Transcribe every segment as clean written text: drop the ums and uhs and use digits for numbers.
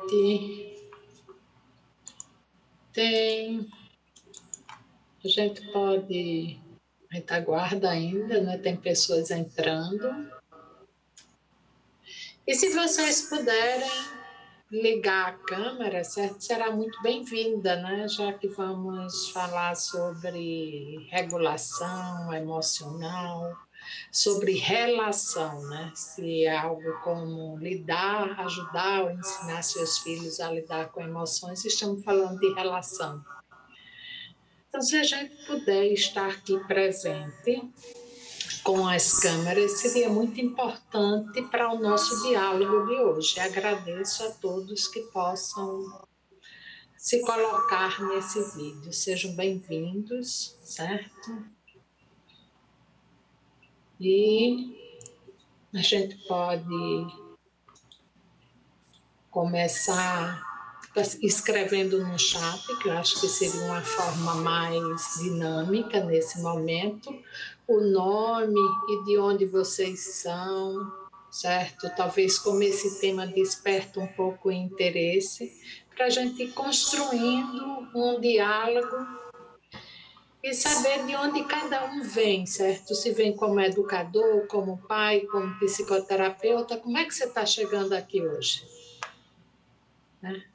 noite. A gente pode retaguarda ainda, né? Tem pessoas entrando. E se vocês puderem ligar a câmera, certo? Será muito bem-vinda, né? Já que vamos falar sobre regulação emocional, sobre relação, né? Se é algo como lidar, ajudar ou ensinar seus filhos a lidar com emoções, estamos falando de relação. Então, se a gente puder estar aqui presente com as câmeras, seria muito importante para o nosso diálogo de hoje. Agradeço a todos que possam se colocar nesse vídeo. Sejam bem-vindos, certo? E a gente pode começar escrevendo no chat, que eu acho que seria uma forma mais dinâmica nesse momento, o nome e de onde vocês são, certo? Talvez como esse tema desperta um pouco o interesse, para a gente ir construindo um diálogo e saber de onde cada um vem, certo? Se vem como educador, como pai, como psicoterapeuta, como é que você está chegando aqui hoje? Né?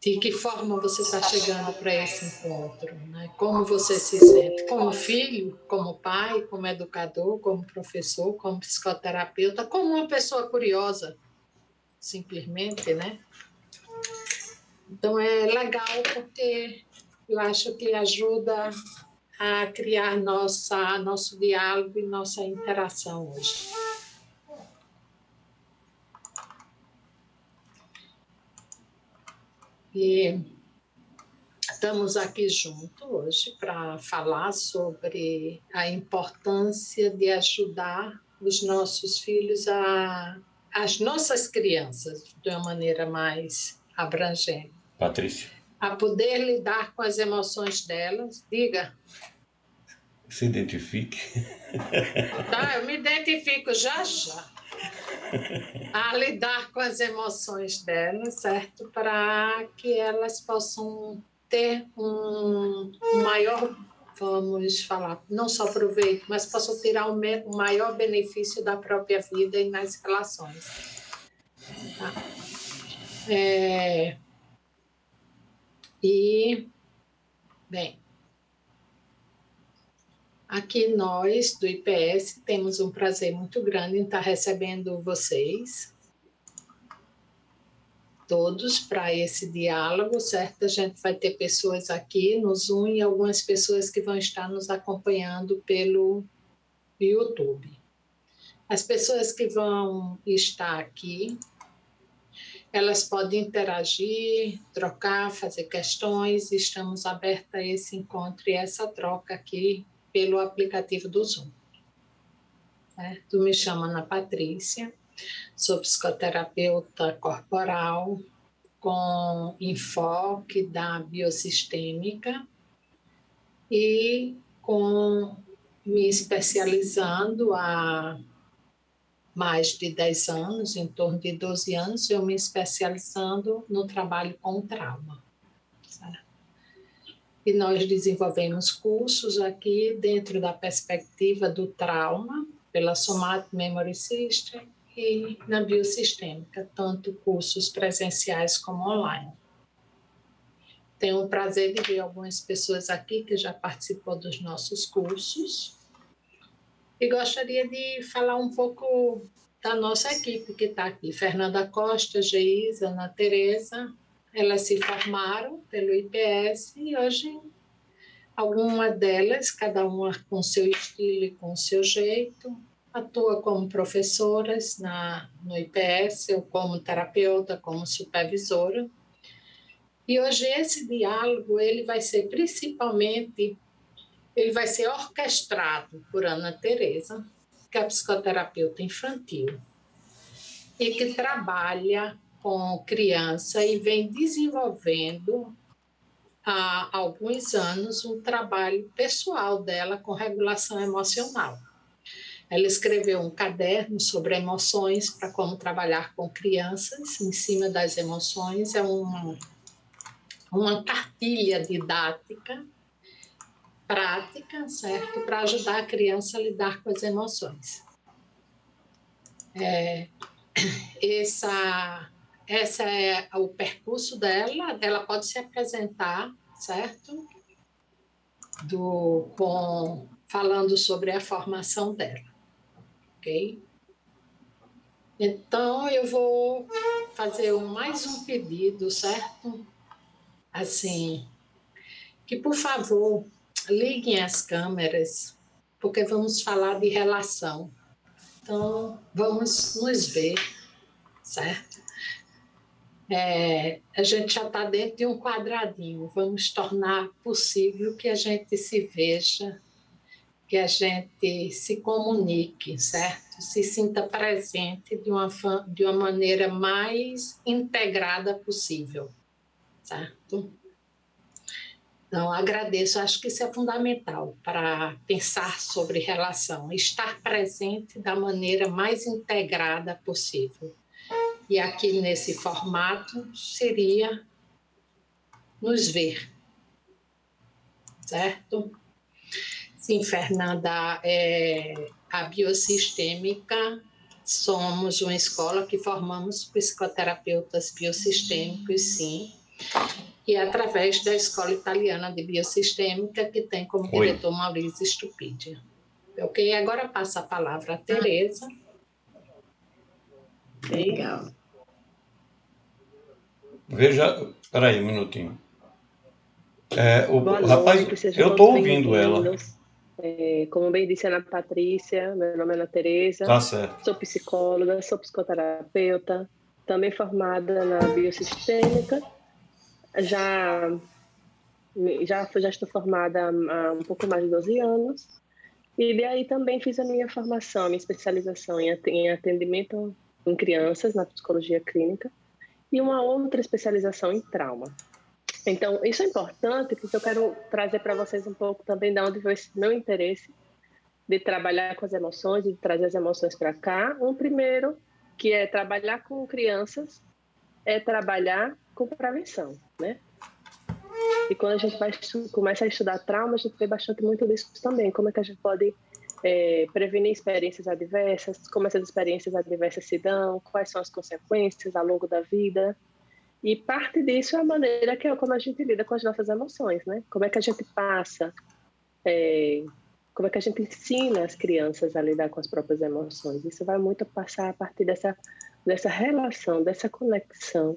De que forma você está chegando para esse encontro? Né? Como você se sente? Como filho, como pai, como educador, como professor, como psicoterapeuta, como uma pessoa curiosa, simplesmente, né? Então é legal porque eu acho que ajuda a criar nosso diálogo e nossa interação hoje. E estamos aqui juntos hoje para falar sobre a importância de ajudar os nossos filhos, as nossas crianças, de uma maneira mais abrangente. Patrícia. A poder lidar com as emoções delas. Diga. Se identifique. Tá, eu me identifico já já. A lidar com as emoções delas, certo? Para que elas possam ter um maior, vamos falar, não só proveito, mas possam tirar o maior benefício da própria vida e nas relações. Tá? Bem, aqui nós, do IPS, temos um prazer muito grande em estar recebendo vocês, todos, para esse diálogo, certo? A gente vai ter pessoas aqui no Zoom e algumas pessoas que vão estar nos acompanhando pelo YouTube. As pessoas que vão estar aqui, elas podem interagir, trocar, fazer questões, estamos abertos a esse encontro e essa troca aqui pelo aplicativo do Zoom. Certo? Me chamo Ana Patrícia, sou psicoterapeuta corporal, com enfoque da biosistêmica e me especializando há mais de 10 anos, em torno de 12 anos, eu me especializando no trabalho com trauma. Certo? E nós desenvolvemos cursos aqui dentro da perspectiva do trauma, pela Somatic Memory System, e na biosistêmica, tanto cursos presenciais como online. Tenho o prazer de ver algumas pessoas aqui que já participou dos nossos cursos e gostaria de falar um pouco da nossa equipe que está aqui. Fernanda Costa, Geisa, Ana Tereza, elas se formaram pelo IPS e hoje alguma delas, cada uma com seu estilo e com seu jeito, atua como professoras no IPS, ou como terapeuta, como supervisora. E hoje esse diálogo ele vai ser orquestrado por Ana Tereza, que é psicoterapeuta infantil e que trabalha com criança e vem desenvolvendo há alguns anos um trabalho pessoal dela com regulação emocional. Ela escreveu um caderno sobre emoções para como trabalhar com crianças em cima das emoções. É uma cartilha didática, prática, certo? Para ajudar a criança a lidar com as emoções. Essa é o percurso dela. Ela pode se apresentar, certo? Falando sobre a formação dela, ok? Então, eu vou fazer mais um pedido, certo? Assim, que, por favor, liguem as câmeras, porque vamos falar de relação. Então, vamos nos ver, certo? A gente já está dentro de um quadradinho, vamos tornar possível que a gente se veja, que a gente se comunique, certo? Se sinta presente de uma maneira mais integrada possível, certo? Então, agradeço, acho que isso é fundamental para pensar sobre relação, estar presente da maneira mais integrada possível. E aqui nesse formato seria nos ver, certo? Sim, Fernanda, a Biosistêmica, somos uma escola que formamos psicoterapeutas biossistêmicos, sim, e através da Escola Italiana de Biosistêmica, que tem como diretor Maurício Stupidi. Ok? Agora passa a palavra a Tereza. Legal. Veja, peraí um minutinho. Boa Rapaz, noite, sejam eu todos estou ouvindo ela. bem-vindos. Como bem disse a Ana Patrícia, meu nome é Ana Tereza, Tá certo. sou psicóloga, sou psicoterapeuta, também formada na Biosistêmica. Já estou formada há um pouco mais de 12 anos. E daí também fiz a minha formação, a minha especialização em atendimento em crianças, na psicologia clínica, e uma outra especialização em trauma. Então, isso é importante porque eu quero trazer para vocês um pouco também de onde veio esse meu interesse de trabalhar com as emoções, de trazer as emoções para cá. Um primeiro, que é trabalhar com crianças, é trabalhar com prevenção, né? E quando a gente começa a estudar trauma, a gente vê bastante muito disso também. Como é que a gente pode prevenir experiências adversas, como essas experiências adversas se dão, quais são as consequências ao longo da vida. E parte disso é a maneira como a gente lida com as nossas emoções, né? Como é que a gente passa, como é que a gente ensina as crianças a lidar com as próprias emoções. Isso vai muito passar a partir dessa relação, dessa conexão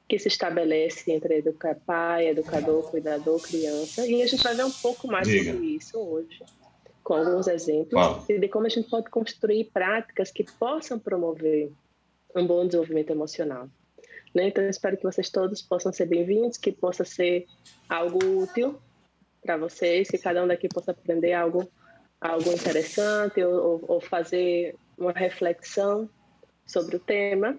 que se estabelece entre pai, educador, cuidador, criança. E a gente vai ver um pouco mais sobre isso hoje, com alguns exemplos, e de como a gente pode construir práticas que possam promover um bom desenvolvimento emocional. Né? Então, eu espero que vocês todos possam ser bem-vindos, que possa ser algo útil para vocês, que cada um daqui possa aprender algo interessante ou fazer uma reflexão sobre o tema.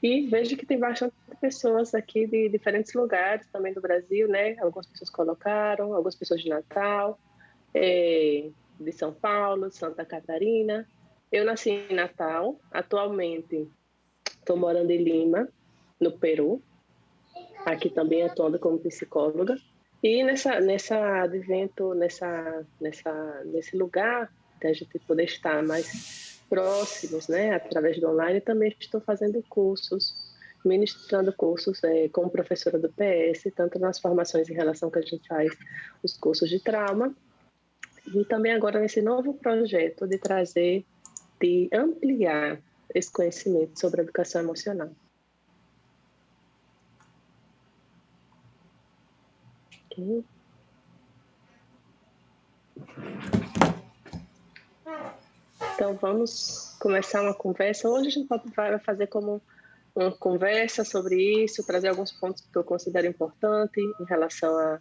E vejo que tem bastante pessoas aqui de diferentes lugares também do Brasil, né? Algumas pessoas colocaram, algumas pessoas de Natal, de São Paulo, de Santa Catarina. Eu nasci em Natal, atualmente estou morando em Lima, no Peru, aqui também atuando como psicóloga. E nesse lugar, da gente poder estar mais próximos, né, através do online, também estou fazendo cursos, ministrando cursos como professora do PS, tanto nas formações em relação que a gente faz os cursos de trauma, e também agora nesse novo projeto de ampliar esse conhecimento sobre a educação emocional. Okay. Então, vamos começar uma conversa. Hoje a gente vai fazer como uma conversa sobre isso, trazer alguns pontos que eu considero importantes em relação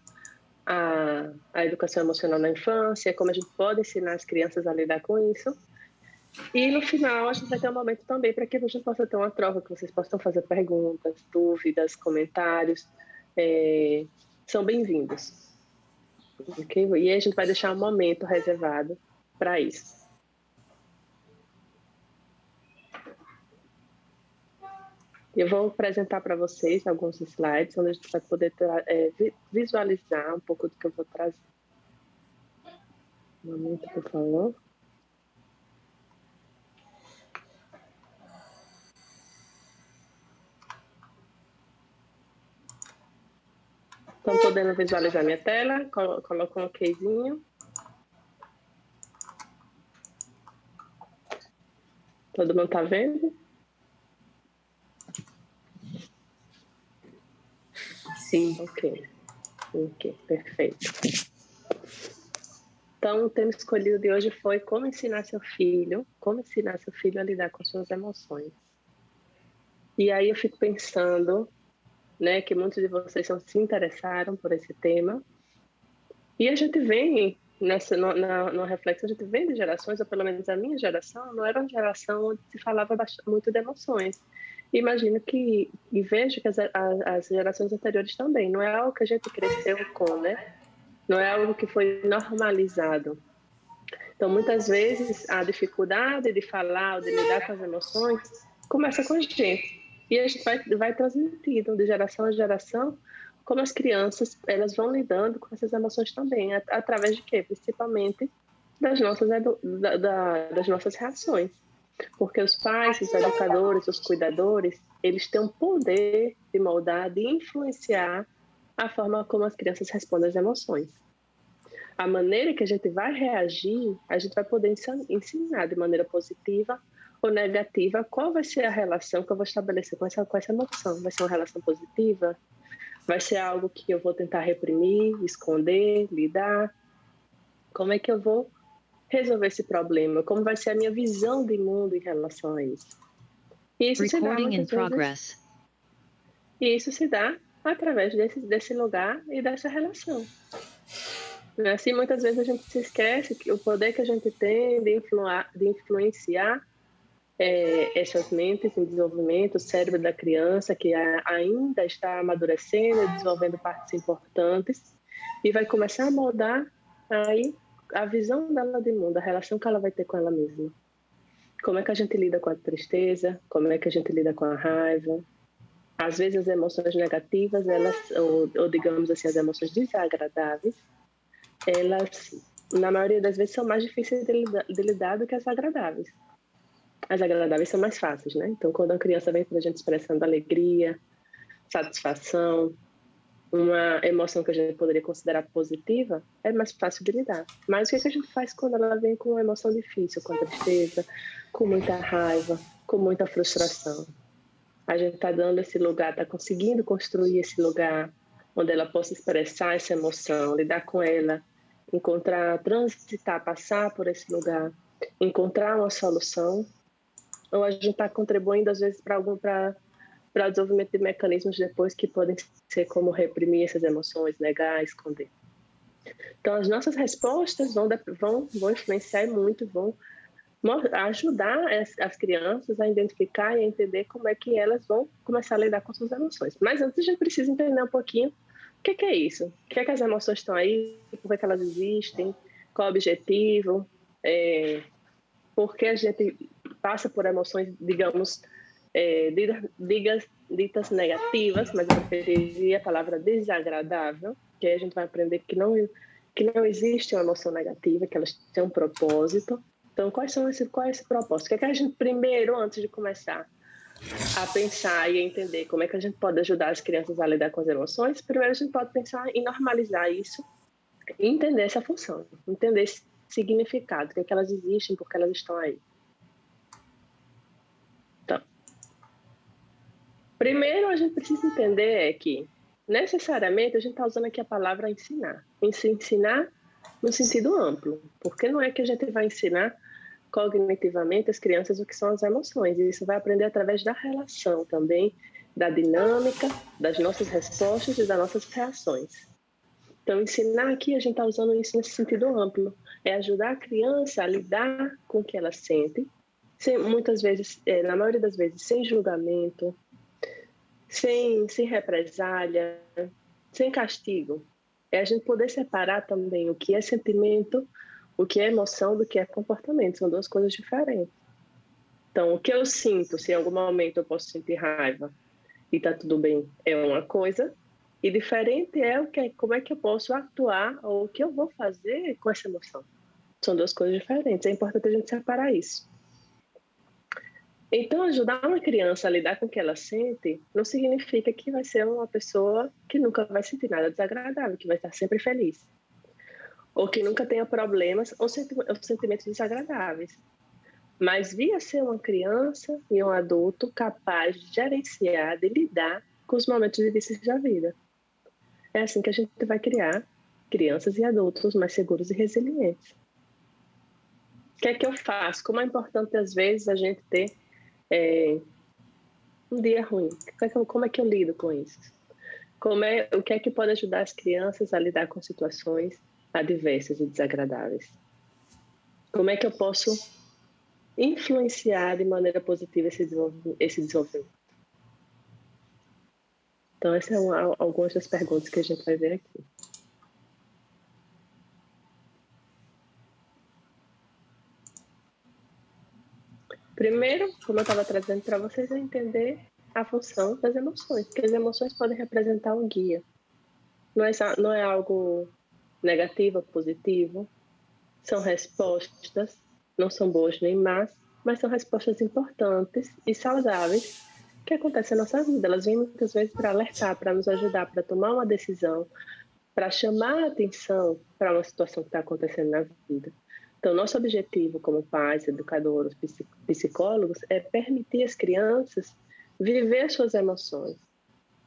à educação emocional na infância, como a gente pode ensinar as crianças a lidar com isso. E no final a gente vai ter um momento também para que a gente possa ter uma troca, que vocês possam fazer perguntas, dúvidas, comentários. São bem-vindos. Okay? E a gente vai deixar um momento reservado para isso. Eu vou apresentar para vocês alguns slides, onde a gente vai poder visualizar um pouco do que eu vou trazer. Um momento, por favor. Estão podendo visualizar minha tela? Coloco um okzinho. Todo mundo está vendo? Sim. Ok, perfeito. Então, o tema escolhido de hoje foi como ensinar seu filho a lidar com suas emoções. E aí eu fico pensando, né, que muitos de vocês se interessaram por esse tema. E a gente vem, no reflexo, a gente vem de gerações, ou pelo menos a minha geração, não era uma geração onde se falava muito de emoções. Imagino que, e vejo que as gerações anteriores também, não é algo que a gente cresceu com, né? Não é algo que foi normalizado. Então, muitas vezes, a dificuldade de falar ou de lidar com as emoções começa com a gente. E a gente vai transmitindo de geração a geração como as crianças elas vão lidando com essas emoções também. Através de quê? Principalmente das nossas reações. Porque os pais, os educadores, os cuidadores, eles têm um poder de moldar, de influenciar a forma como as crianças respondem às emoções. A maneira que a gente vai reagir, a gente vai poder ensinar de maneira positiva ou negativa qual vai ser a relação que eu vou estabelecer com essa emoção. Vai ser uma relação positiva? Vai ser algo que eu vou tentar reprimir, esconder, lidar? Como é que eu vou resolver esse problema? Como vai ser a minha visão de mundo em relação a isso? E isso se dá através desse lugar e dessa relação. Assim, muitas vezes a gente se esquece que o poder que a gente tem de influenciar essas mentes em desenvolvimento, o cérebro da criança que ainda está amadurecendo, desenvolvendo partes importantes, e vai começar a moldar aí a visão dela de mundo, a relação que ela vai ter com ela mesma. Como é que a gente lida com a tristeza? Como é que a gente lida com a raiva? Às vezes as emoções negativas, ou digamos assim, as emoções desagradáveis, elas, na maioria das vezes, são mais difíceis de lidar do que as agradáveis. As agradáveis são mais fáceis, né? Então, quando a criança vem para a gente expressando alegria, satisfação, uma emoção que a gente poderia considerar positiva, é mais fácil de lidar. Mas o que a gente faz quando ela vem com uma emoção difícil, com tristeza, com muita raiva, com muita frustração? A gente está dando esse lugar, está conseguindo construir esse lugar onde ela possa expressar essa emoção, lidar com ela, transitar, passar por esse lugar, encontrar uma solução, ou a gente está contribuindo, às vezes, para o desenvolvimento de mecanismos depois que podem ser como reprimir essas emoções, negar, esconder. Então, as nossas respostas vão influenciar muito, vão ajudar as crianças a identificar e a entender como é que elas vão começar a lidar com suas emoções. Mas antes, a gente precisa entender um pouquinho o que é isso, o que é que as emoções estão aí, por que elas existem, qual o objetivo, por que a gente passa por emoções, digamos, ditas negativas, mas eu preferiria a palavra desagradável, que aí a gente vai aprender que não existe uma emoção negativa, que elas têm um propósito. Então, qual é esse propósito? O que é que a gente, primeiro, antes de começar a pensar e a entender como é que a gente pode ajudar as crianças a lidar com as emoções, primeiro a gente pode pensar em normalizar isso e entender essa função, entender esse significado, o que elas existem, por que elas estão aí. Então, primeiro a gente precisa entender que, necessariamente, a gente está usando aqui a palavra ensinar. Ensinar no sentido amplo, porque não é que a gente vai ensinar cognitivamente as crianças o que são as emoções. E isso vai aprender através da relação também, da dinâmica, das nossas respostas e das nossas reações. Então, ensinar aqui, a gente está usando isso nesse sentido amplo. É ajudar a criança a lidar com o que ela sente, muitas vezes, na maioria das vezes, sem julgamento, sem represália, sem castigo. É a gente poder separar também o que é sentimento, o que é emoção, do que é comportamento. São duas coisas diferentes. Então, o que eu sinto, se em algum momento eu posso sentir raiva, e tá tudo bem é uma coisa, e diferente é como é que eu posso atuar ou o que eu vou fazer com essa emoção. São duas coisas diferentes, é importante a gente separar isso. Então, ajudar uma criança a lidar com o que ela sente não significa que vai ser uma pessoa que nunca vai sentir nada desagradável, que vai estar sempre feliz, ou que nunca tenha problemas ou sentimentos desagradáveis. Mas via ser uma criança e um adulto capaz de gerenciar, de lidar com os momentos difíceis da vida. É assim que a gente vai criar crianças e adultos mais seguros e resilientes. O que é que eu faço? Como é importante, às vezes, a gente ter um dia ruim. Como é que eu lido com isso? O que é que pode ajudar as crianças a lidar com situações adversas e desagradáveis? Como é que eu posso influenciar de maneira positiva esse desenvolvimento? Então, essas são algumas das perguntas que a gente vai ver aqui. Primeiro, como eu estava trazendo para vocês, é entender a função das emoções, porque as emoções podem representar um guia. Não é algo negativo ou positivo, são respostas, não são boas nem más, mas são respostas importantes e saudáveis que acontecem na nossa vida. Elas vêm muitas vezes para alertar, para nos ajudar, para tomar uma decisão, para chamar a atenção para uma situação que está acontecendo na vida. Então, nosso objetivo como pais, educadores, psicólogos, é permitir às crianças viver suas emoções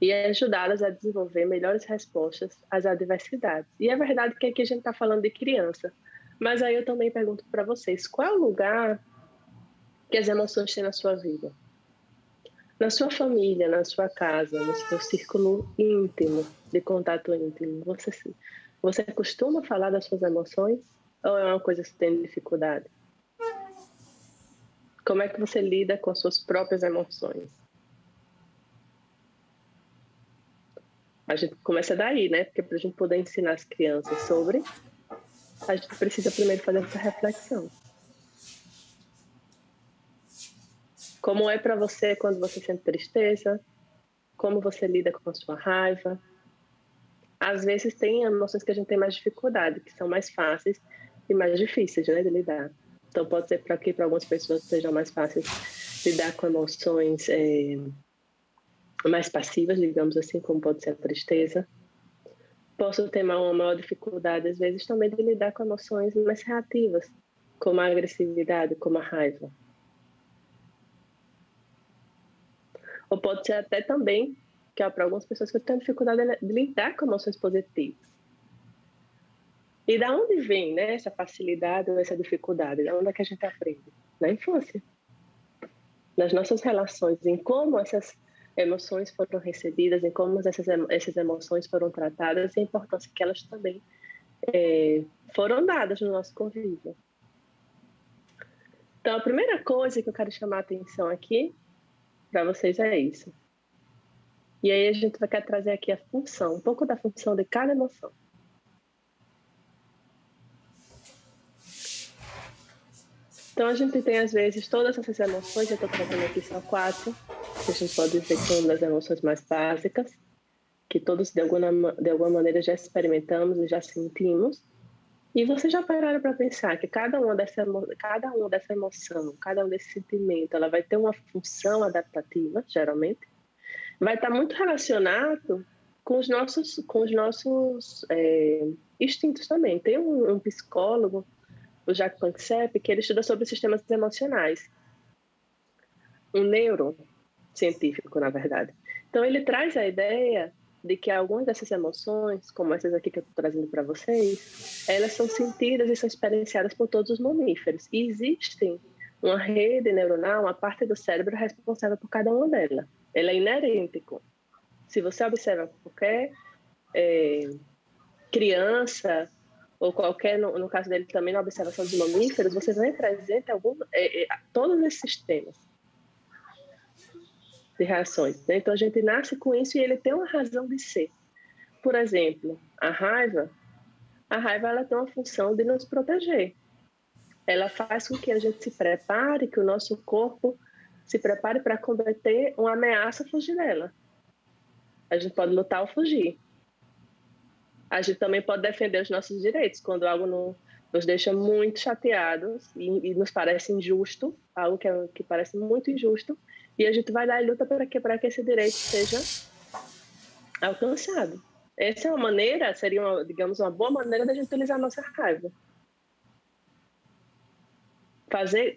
e ajudá-las a desenvolver melhores respostas às adversidades. E é verdade que aqui a gente está falando de criança, mas aí eu também pergunto para vocês, qual é o lugar que as emoções têm na sua vida? Na sua família, na sua casa, no seu círculo íntimo, de contato íntimo, você costuma falar das suas emoções ou é uma coisa que você tem dificuldade? Como é que você lida com as suas próprias emoções? A gente começa daí, né? Porque para a gente poder ensinar as crianças sobre, a gente precisa primeiro fazer essa reflexão. Como é para você quando você sente tristeza? Como você lida com a sua raiva? Às vezes tem emoções que a gente tem mais dificuldade, que são mais fáceis e mais difíceis, né, de lidar. Então pode ser para algumas pessoas sejam mais fáceis lidar com emoções mais passivas, digamos assim, como pode ser a tristeza. Posso ter uma maior dificuldade, às vezes, também de lidar com emoções mais reativas, como a agressividade, como a raiva. Ou pode ser até também, que para algumas pessoas que têm dificuldade de lidar com emoções positivas. E da onde vem, né, essa facilidade ou essa dificuldade? Da onde é que a gente aprende? Na infância. Nas nossas relações, em como essas emoções foram recebidas, em como essas emoções foram tratadas e a importância que elas também foram dadas no nosso convívio. Então, a primeira coisa que eu quero chamar a atenção aqui para vocês é isso. E aí a gente vai querer trazer aqui a função, um pouco da função de cada emoção. Então, a gente tem, às vezes, todas essas emoções, eu estou trazendo aqui só 4, que a gente pode dizer que são das emoções mais básicas, que todos, de alguma maneira, já experimentamos e já sentimos. E vocês já pararam para pensar que cada uma dessa emoção, cada um desse sentimento, ela vai ter uma função adaptativa, geralmente, vai estar muito relacionado com os nossos instintos também. Tem um psicólogo, o Jacques Panksepp, que ele estuda sobre sistemas emocionais. Um neurocientífico, na verdade. Então, ele traz a ideia de que algumas dessas emoções, como essas aqui que eu estou trazendo para vocês, elas são sentidas e são experienciadas por todos os mamíferos. E existe uma rede neuronal, uma parte do cérebro responsável por cada uma delas. Ela é inerente. Se você observa qualquer criança, ou qualquer, no caso dele também, na observação de mamíferos, você vê presente todos esses sistemas de reações. Né? Então, a gente nasce com isso e ele tem uma razão de ser. Por exemplo, a raiva ela tem uma função de nos proteger. Ela faz com que a gente se prepare, que o nosso corpo se prepare para combater uma ameaça, fugir dela. A gente pode lutar ou fugir. A gente também pode defender os nossos direitos quando algo nos deixa muito chateados e nos parece injusto, algo que parece muito injusto, e a gente vai lá e luta para que esse direito seja alcançado. Essa é uma maneira, seria, digamos, uma boa maneira de a gente utilizar a nossa raiva.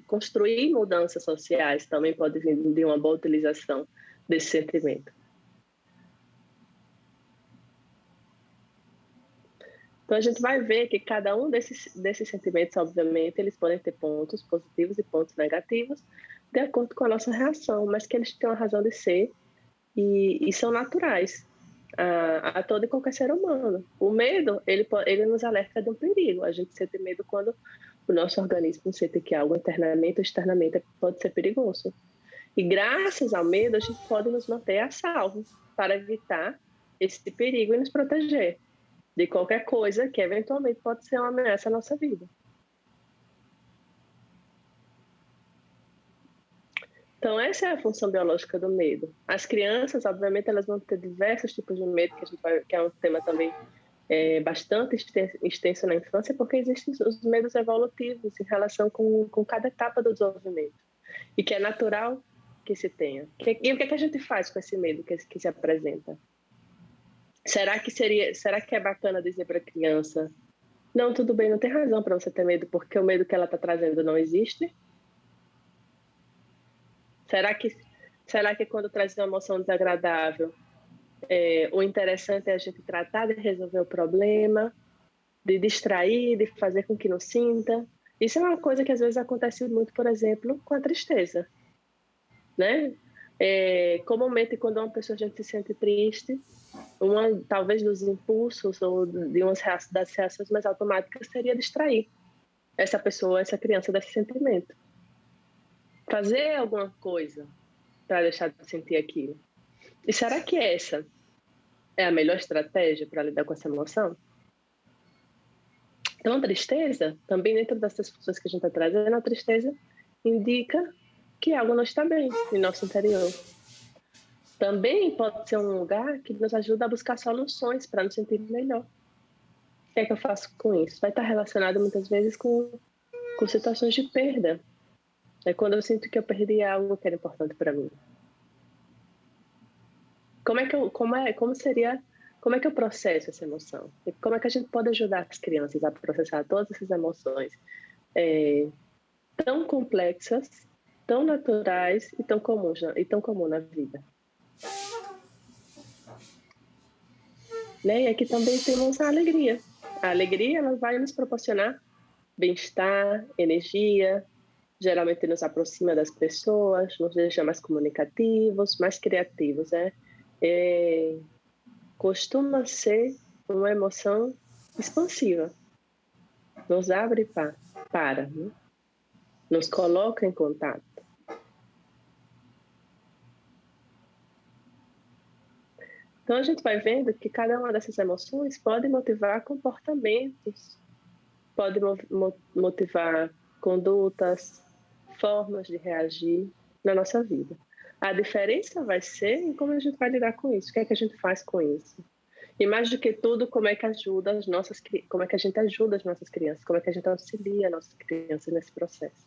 Construir mudanças sociais também pode vir de uma boa utilização desse sentimento. Então, a gente vai ver que cada um desses sentimentos, obviamente, eles podem ter pontos positivos e pontos negativos, de acordo com a nossa reação, mas que eles têm uma razão de ser e são naturais a todo e qualquer ser humano. O medo, ele nos alerta de um perigo. A gente sente medo quando o nosso organismo sente que algo internamente ou externamente pode ser perigoso. E graças ao medo, a gente pode nos manter a salvo para evitar esse perigo e nos proteger de qualquer coisa que eventualmente pode ser uma ameaça à nossa vida. Então, essa é a função biológica do medo. As crianças, obviamente, elas vão ter diversos tipos de medo, que é um tema também bastante extenso na infância, porque existem os medos evolutivos em relação com cada etapa do desenvolvimento. E que é natural que se tenha. E o que a gente faz com esse medo que se apresenta? Será que é bacana dizer para a criança: não, tudo bem, não tem razão para você ter medo, porque o medo que ela está trazendo não existe? Será que quando traz uma emoção desagradável, o interessante é a gente tratar de resolver o problema, de distrair, de fazer com que não sinta? Isso é uma coisa que às vezes acontece muito, por exemplo, com a tristeza, né? Comumente, quando uma pessoa, a gente se sente triste, talvez dos impulsos ou das reações mais automáticas seria distrair essa pessoa, essa criança desse sentimento. Fazer alguma coisa para deixar de sentir aquilo. E será que essa é a melhor estratégia para lidar com essa emoção? Então, a tristeza, também dentro dessas funções que a gente está trazendo, a tristeza indica que algo não está bem em nosso interior. Também pode ser um lugar que nos ajuda a buscar soluções para nos sentir melhor. O que é que eu faço com isso? Vai estar relacionado muitas vezes com situações de perda. É quando eu sinto que eu perdi algo que era importante para mim. Como é que eu processo essa emoção? E como é que a gente pode ajudar as crianças a processar todas essas emoções tão complexas, tão naturais e tão comuns na vida? Né? E aqui também temos a alegria. A alegria, ela vai nos proporcionar bem-estar, energia, geralmente nos aproxima das pessoas, nos deixa mais comunicativos, mais criativos. Costuma ser uma emoção expansiva. Nos abre para, né? Nos coloca em contato. Então, a gente vai vendo que cada uma dessas emoções pode motivar comportamentos, pode motivar condutas, formas de reagir na nossa vida. A diferença vai ser em como a gente vai lidar com isso, o que é que a gente faz com isso. E mais do que tudo, como é que a gente ajuda as nossas crianças, como é que a gente auxilia as nossas crianças nesse processo.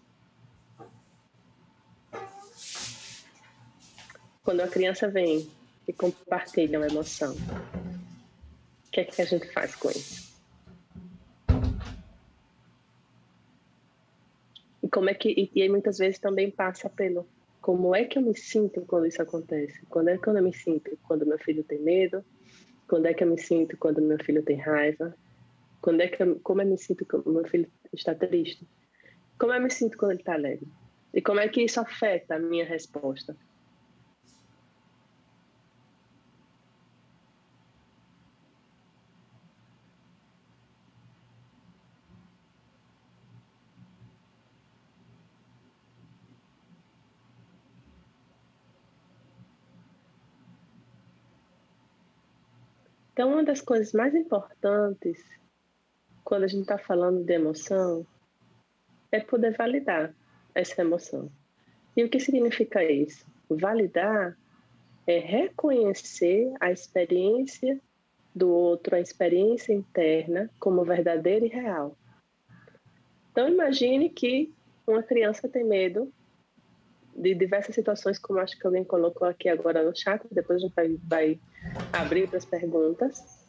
Quando a criança vem e compartilha uma emoção, o que é que a gente faz com isso? E aí muitas vezes também passa pelo como é que eu me sinto quando isso acontece? Quando é que eu me sinto quando meu filho tem medo? Quando é que eu me sinto quando meu filho tem raiva? Como eu me sinto quando meu filho está triste? Como eu me sinto quando ele está alegre? E como é que isso afeta a minha resposta? Então, uma das coisas mais importantes quando a gente está falando de emoção é poder validar essa emoção. E o que significa isso? Validar é reconhecer a experiência do outro, a experiência interna, como verdadeira e real. Então, imagine que uma criança tem medo de diversas situações, como acho que alguém colocou aqui agora no chat, depois a gente vai abrir para as perguntas.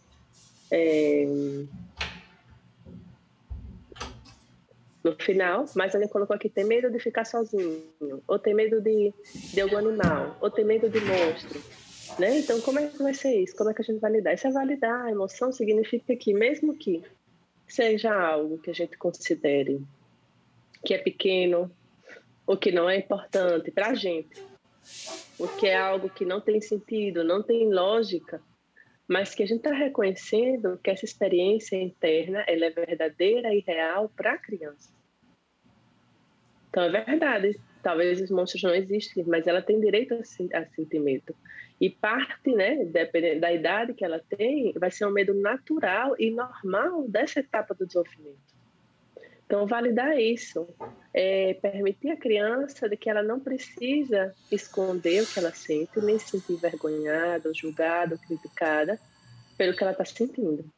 No final, mas alguém colocou aqui, tem medo de ficar sozinho, ou tem medo de algum animal, ou tem medo de monstro, né? Então, como é que vai ser isso? Como é que a gente vai lidar? Isso é validar. A emoção significa que, mesmo que seja algo que a gente considere que é pequeno, ou que não é importante para a gente, ou que é algo que não tem sentido, não tem lógica, mas que a gente está reconhecendo que essa experiência interna ela é verdadeira e real para a criança. Então, é verdade, talvez os monstros não existem, mas ela tem direito a sentimento. E parte, né, dependendo da idade que ela tem, vai ser um medo natural e normal dessa etapa do desenvolvimento. Então, validar isso, permitir à criança de que ela não precisa esconder o que ela sente, nem se sentir envergonhada, julgada, criticada pelo que ela está sentindo.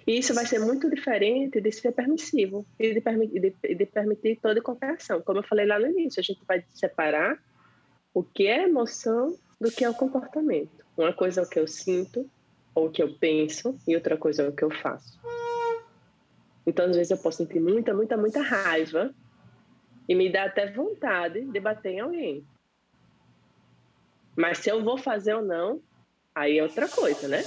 E isso vai ser muito diferente de ser permissivo e de permitir toda e qualquer ação. Como eu falei lá no início, a gente vai separar o que é emoção do que é o comportamento. Uma coisa é o que eu sinto ou o que eu penso e outra coisa é o que eu faço. Então, às vezes eu posso sentir muita raiva e me dá até vontade de bater em alguém. Mas se eu vou fazer ou não, aí é outra coisa, né?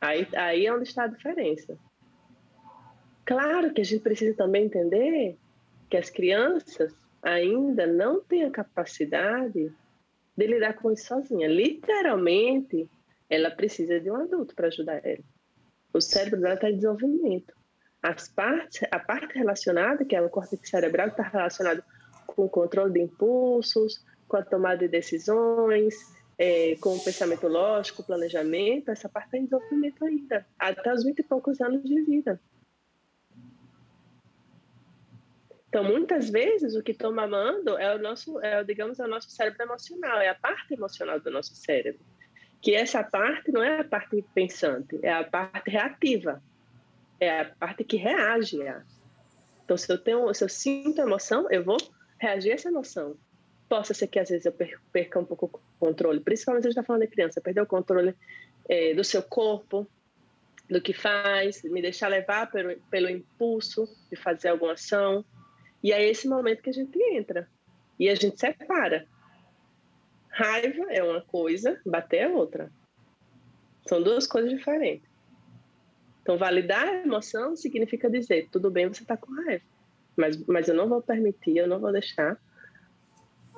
Aí é onde está a diferença. Claro que a gente precisa também entender que as crianças ainda não têm a capacidade de lidar com isso sozinha. Literalmente, ela precisa de um adulto para ajudar ela. O cérebro dela está em desenvolvimento. A parte relacionada, que é o córtex cerebral, está relacionado com o controle de impulsos, com a tomada de decisões, com o pensamento lógico, o planejamento, essa parte está em desenvolvimento ainda, até os 20 e poucos anos de vida. Então, muitas vezes, o que toma mando é o nosso cérebro emocional, é a parte emocional do nosso cérebro. Que essa parte não é a parte pensante, é a parte reativa, é a parte que reage. Então, se eu sinto emoção, eu vou reagir a essa emoção. Possa ser que às vezes eu perca um pouco o controle, principalmente a gente está falando de criança, perder o controle do seu corpo, do que faz, me deixar levar pelo impulso de fazer alguma ação. E é esse momento que a gente entra e a gente separa. Raiva é uma coisa, bater é outra. São duas coisas diferentes. Então, validar a emoção significa dizer, tudo bem, você está com raiva, mas eu não vou permitir, eu não vou deixar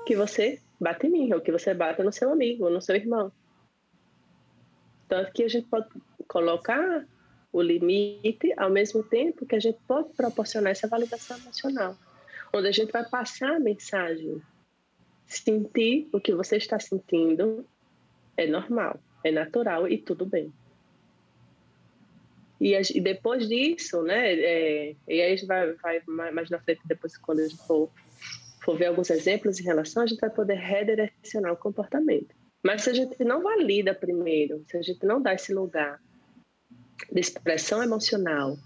que você bata em mim, ou que você bata no seu amigo, ou no seu irmão. Tanto que a gente pode colocar o limite ao mesmo tempo que a gente pode proporcionar essa validação emocional, onde a gente vai passar a mensagem. Sentir o que você está sentindo é normal, é natural e tudo bem. E depois disso, né, e aí a gente vai mais na frente, depois quando a gente for ver alguns exemplos em relação, a gente vai poder redirecionar o comportamento. Mas se a gente não valida primeiro, se a gente não dá esse lugar de expressão emocional,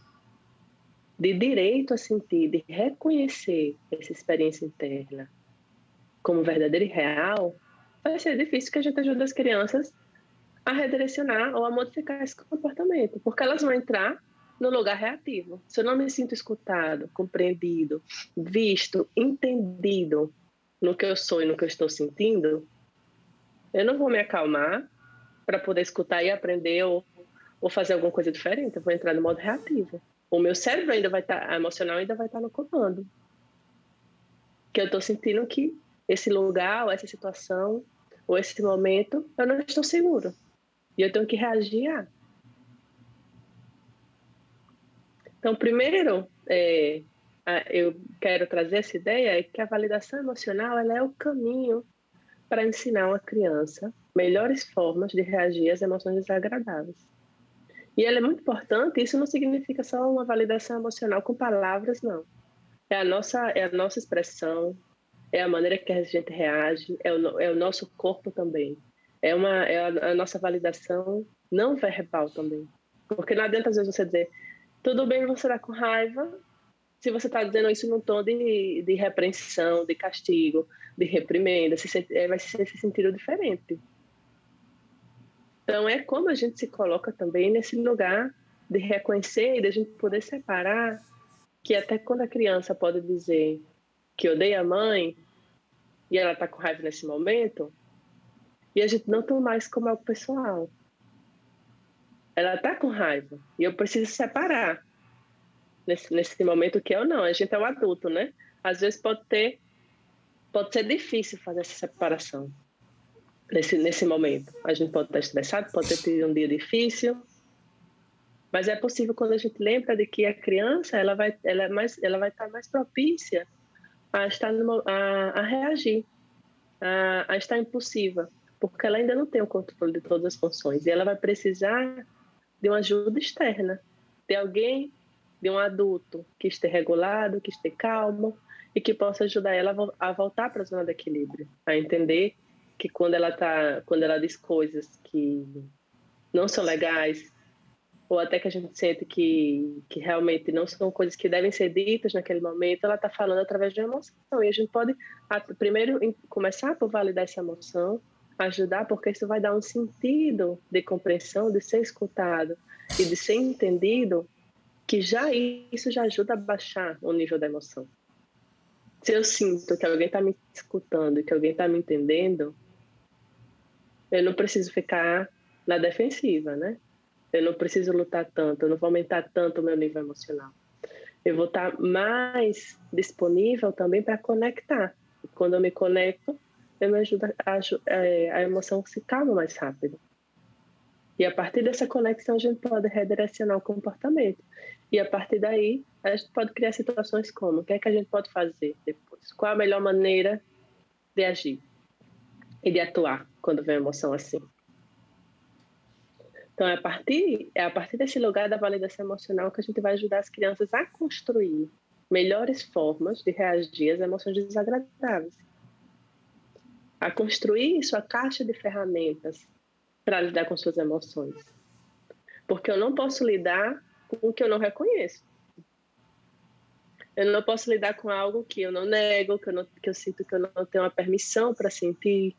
de direito a sentir, de reconhecer essa experiência interna como verdadeira e real, vai ser difícil que a gente ajude as crianças a redirecionar ou a modificar esse comportamento, porque elas vão entrar no lugar reativo. Se eu não me sinto escutado, compreendido, visto, entendido no que eu sou e no que eu estou sentindo, eu não vou me acalmar para poder escutar e aprender ou fazer alguma coisa diferente. Eu vou entrar no modo reativo. O meu cérebro ainda vai estar, a emocional ainda vai estar no comando. Que eu estou sentindo que esse lugar, ou essa situação, ou esse momento, eu não estou seguro. E eu tenho que reagir. Então, primeiro, eu quero trazer essa ideia que a validação emocional ela é o caminho para ensinar uma criança melhores formas de reagir às emoções desagradáveis. E ela é muito importante, isso não significa só uma validação emocional com palavras, não. É a nossa expressão, é a maneira que a gente reage, é o nosso corpo também. É a nossa validação não verbal também. Porque não adianta às vezes você dizer, tudo bem você estar com raiva, se você está dizendo isso num tom de repreensão, de castigo, de reprimenda, vai se sentir diferente. Então, é como a gente se coloca também nesse lugar de reconhecer e de a gente poder separar que até quando a criança pode dizer que odeia a mãe e ela está com raiva nesse momento, e a gente não tomar isso como algo pessoal. Ela está com raiva e eu preciso separar nesse momento que eu não. A gente é um adulto, né? Às vezes pode ser difícil fazer essa separação nesse momento. A gente pode estar estressado, pode ter tido um dia difícil, mas é possível quando a gente lembra de que a criança ela vai estar mais propícia a estar a reagir, a estar impulsiva, porque ela ainda não tem o controle de todas as funções e ela vai precisar de uma ajuda externa, de alguém, de um adulto que esteja regulado, que esteja calmo e que possa ajudar ela a voltar para a zona de equilíbrio, a entender que quando ela diz coisas que não são legais, ou até que a gente sente que realmente não são coisas que devem ser ditas naquele momento, ela está falando através de uma emoção. E a gente pode, primeiro, começar por validar essa emoção, ajudar, porque isso vai dar um sentido de compreensão, de ser escutado e de ser entendido, que isso já ajuda a baixar o nível da emoção. Se eu sinto que alguém está me escutando e que alguém está me entendendo, eu não preciso ficar na defensiva, né? Eu não preciso lutar tanto, eu não vou aumentar tanto o meu nível emocional. Eu vou estar mais disponível também para conectar. E quando eu me conecto, eu me ajudo a emoção se calma mais rápido. E a partir dessa conexão, a gente pode redirecionar o comportamento. E a partir daí, a gente pode criar situações como: o que é que a gente pode fazer depois? Qual a melhor maneira de agir e de atuar quando vem uma emoção assim? Então, é a partir desse lugar da validação emocional que a gente vai ajudar as crianças a construir melhores formas de reagir às emoções desagradáveis. A construir sua caixa de ferramentas para lidar com suas emoções. Porque eu não posso lidar com o que eu não reconheço. Eu não posso lidar com algo que eu não nego, que eu sinto que eu não tenho a permissão para sentir,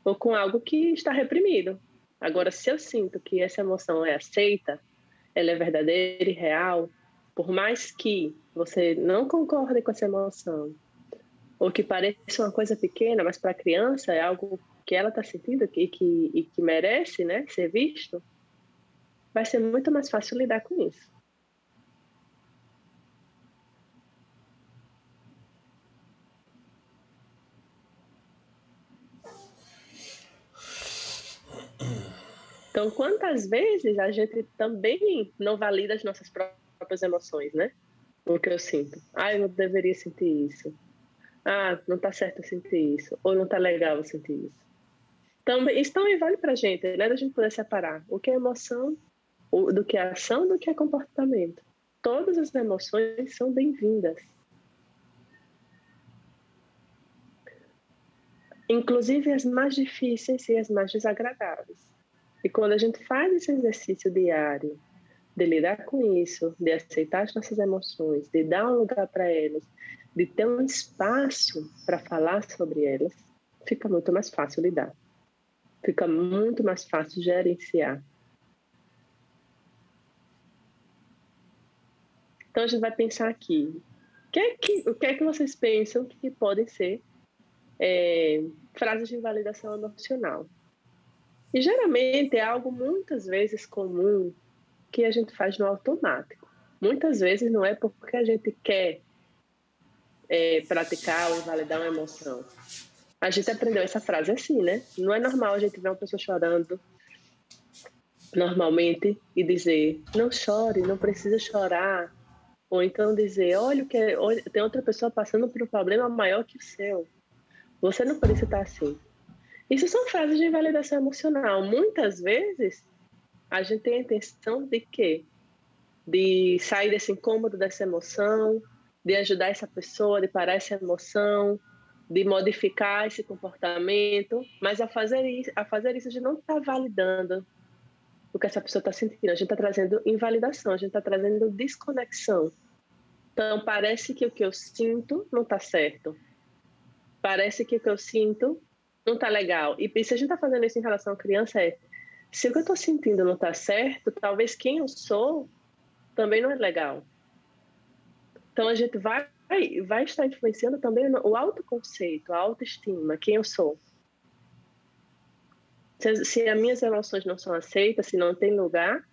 ou com algo que está reprimido. Agora, se eu sinto que essa emoção é aceita, ela é verdadeira e real, por mais que você não concorde com essa emoção, ou que pareça uma coisa pequena, mas para a criança é algo que ela está sentindo e que merece, né, ser visto, vai ser muito mais fácil lidar com isso. Então, quantas vezes a gente também não valida as nossas próprias emoções, né? O que eu sinto. Eu não deveria sentir isso. Não tá certo eu sentir isso. Ou não tá legal eu sentir isso. Então, isso também vale pra gente, né? Da gente poder separar o que é emoção, do que é ação, do que é comportamento. Todas as emoções são bem-vindas. Inclusive as mais difíceis e as mais desagradáveis. E quando a gente faz esse exercício diário de lidar com isso, de aceitar as nossas emoções, de dar um lugar para elas, de ter um espaço para falar sobre elas, fica muito mais fácil lidar. Fica muito mais fácil gerenciar. Então a gente vai pensar aqui, o que é que vocês pensam que podem ser frases de invalidação emocional? E geralmente é algo muitas vezes comum que a gente faz no automático. Muitas vezes não é porque a gente quer praticar ou invalidar uma emoção. A gente aprendeu essa frase assim, né? Não é normal a gente ver uma pessoa chorando normalmente e dizer: não chore, não precisa chorar. Ou então dizer: olha, tem outra pessoa passando por um problema maior que o seu. Você não precisa estar assim. Isso são frases de invalidação emocional. Muitas vezes a gente tem a intenção de quê? De sair desse incômodo, dessa emoção, de ajudar essa pessoa, de parar essa emoção, de modificar esse comportamento, mas a fazer isso a gente não está validando o que essa pessoa está sentindo, a gente está trazendo invalidação, a gente está trazendo desconexão. Então, parece que o que eu sinto não está certo. Parece que o que eu sinto não está legal. E se a gente está fazendo isso em relação à criança, se o que eu estou sentindo não está certo, talvez quem eu sou também não é legal. Então, a gente vai estar influenciando também o autoconceito, a autoestima, quem eu sou. Se as minhas emoções não são aceitas, se não tem lugar,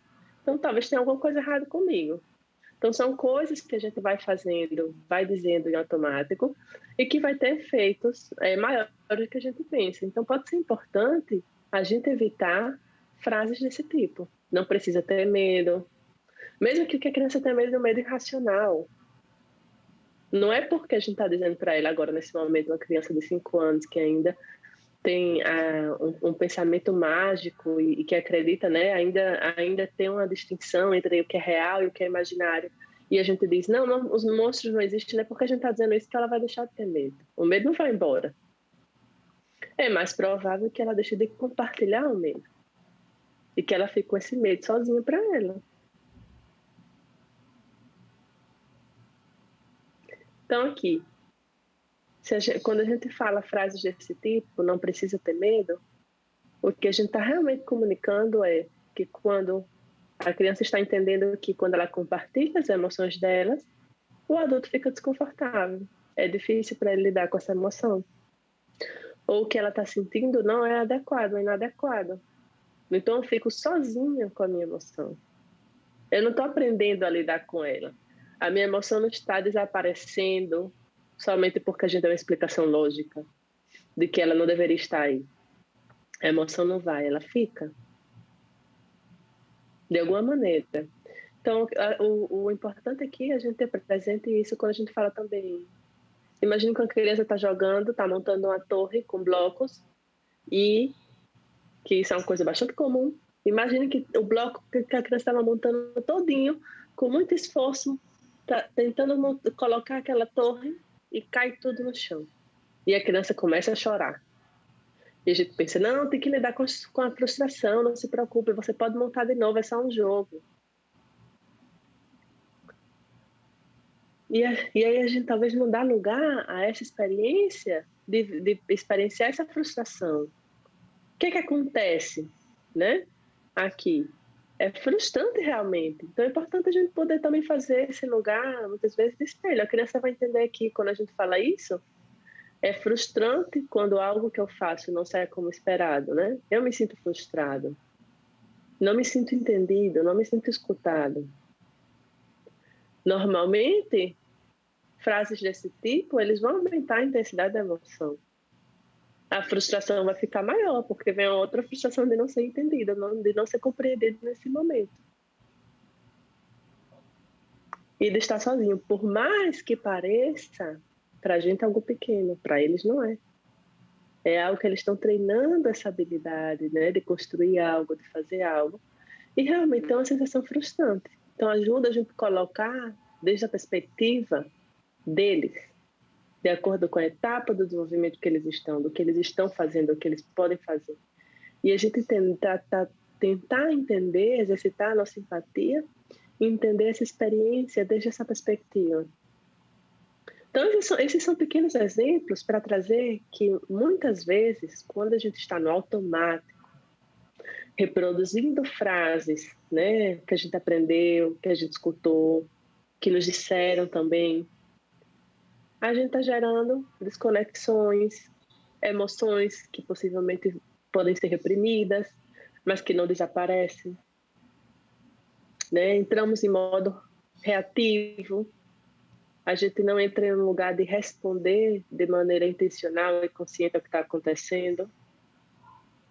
então talvez tenha alguma coisa errada comigo. Então, são coisas que a gente vai fazendo, vai dizendo em automático e que vai ter efeitos maiores do que a gente pensa. Então, pode ser importante a gente evitar frases desse tipo. Não precisa ter medo. Mesmo que a criança tenha medo, é um medo irracional. Não é porque a gente está dizendo para ela agora, nesse momento, uma criança de 5 anos que ainda tem um pensamento mágico e que acredita, né, ainda tem uma distinção entre o que é real e o que é imaginário. E a gente diz, não, os monstros não existem, não é porque a gente está dizendo isso que ela vai deixar de ter medo. O medo não vai embora. É mais provável que ela deixe de compartilhar o medo e que ela fique com esse medo sozinha para ela. Então, aqui, quando a gente fala frases desse tipo, não precisa ter medo, o que a gente está realmente comunicando é que quando a criança está entendendo que quando ela compartilha as emoções delas, o adulto fica desconfortável. É difícil para ele lidar com essa emoção. Ou o que ela está sentindo não é adequado, é inadequado. Então eu fico sozinha com a minha emoção. Eu não estou aprendendo a lidar com ela. A minha emoção não está desaparecendo somente porque a gente deu uma explicação lógica de que ela não deveria estar aí. A emoção não vai, ela fica. De alguma maneira. Então, o importante aqui é a gente ter presente isso quando a gente fala também. Imagina que uma criança está jogando, está montando uma torre com blocos, e que isso é uma coisa bastante comum. Imagina que o bloco que a criança estava montando todinho, com muito esforço, tá tentando colocar aquela torre e cai tudo no chão. E a criança começa a chorar. E a gente pensa, não, tem que lidar com a frustração, não se preocupe, você pode montar de novo, é só um jogo. E aí a gente talvez não dá lugar a essa experiência de experienciar essa frustração. O que acontece, né? Aqui é frustrante realmente. Então é importante a gente poder também fazer esse lugar, muitas vezes, de espelho. A criança vai entender que quando a gente fala isso, é frustrante quando algo que eu faço não sai como esperado, né? Eu me sinto frustrado. Não me sinto entendido, não me sinto escutado. Normalmente, frases desse tipo, eles vão aumentar a intensidade da emoção. A frustração vai ficar maior, porque vem outra frustração de não ser entendida, de não ser compreendida nesse momento. E de estar sozinho. Por mais que pareça, para a gente é algo pequeno, para eles não é. É algo que eles estão treinando essa habilidade, né, de construir algo, de fazer algo. E realmente é uma sensação frustrante. Então ajuda a gente a colocar desde a perspectiva deles, de acordo com a etapa do desenvolvimento que eles estão, do que eles estão fazendo, do que eles podem fazer. E a gente tentar entender, exercitar a nossa empatia e entender essa experiência desde essa perspectiva. Então, esses são pequenos exemplos para trazer que, muitas vezes, quando a gente está no automático, reproduzindo frases, né, que a gente aprendeu, que a gente escutou, que nos disseram também, a gente está gerando desconexões, emoções que possivelmente podem ser reprimidas, mas que não desaparecem. Né? Entramos em modo reativo, a gente não entra em um lugar de responder de maneira intencional e consciente ao que está acontecendo.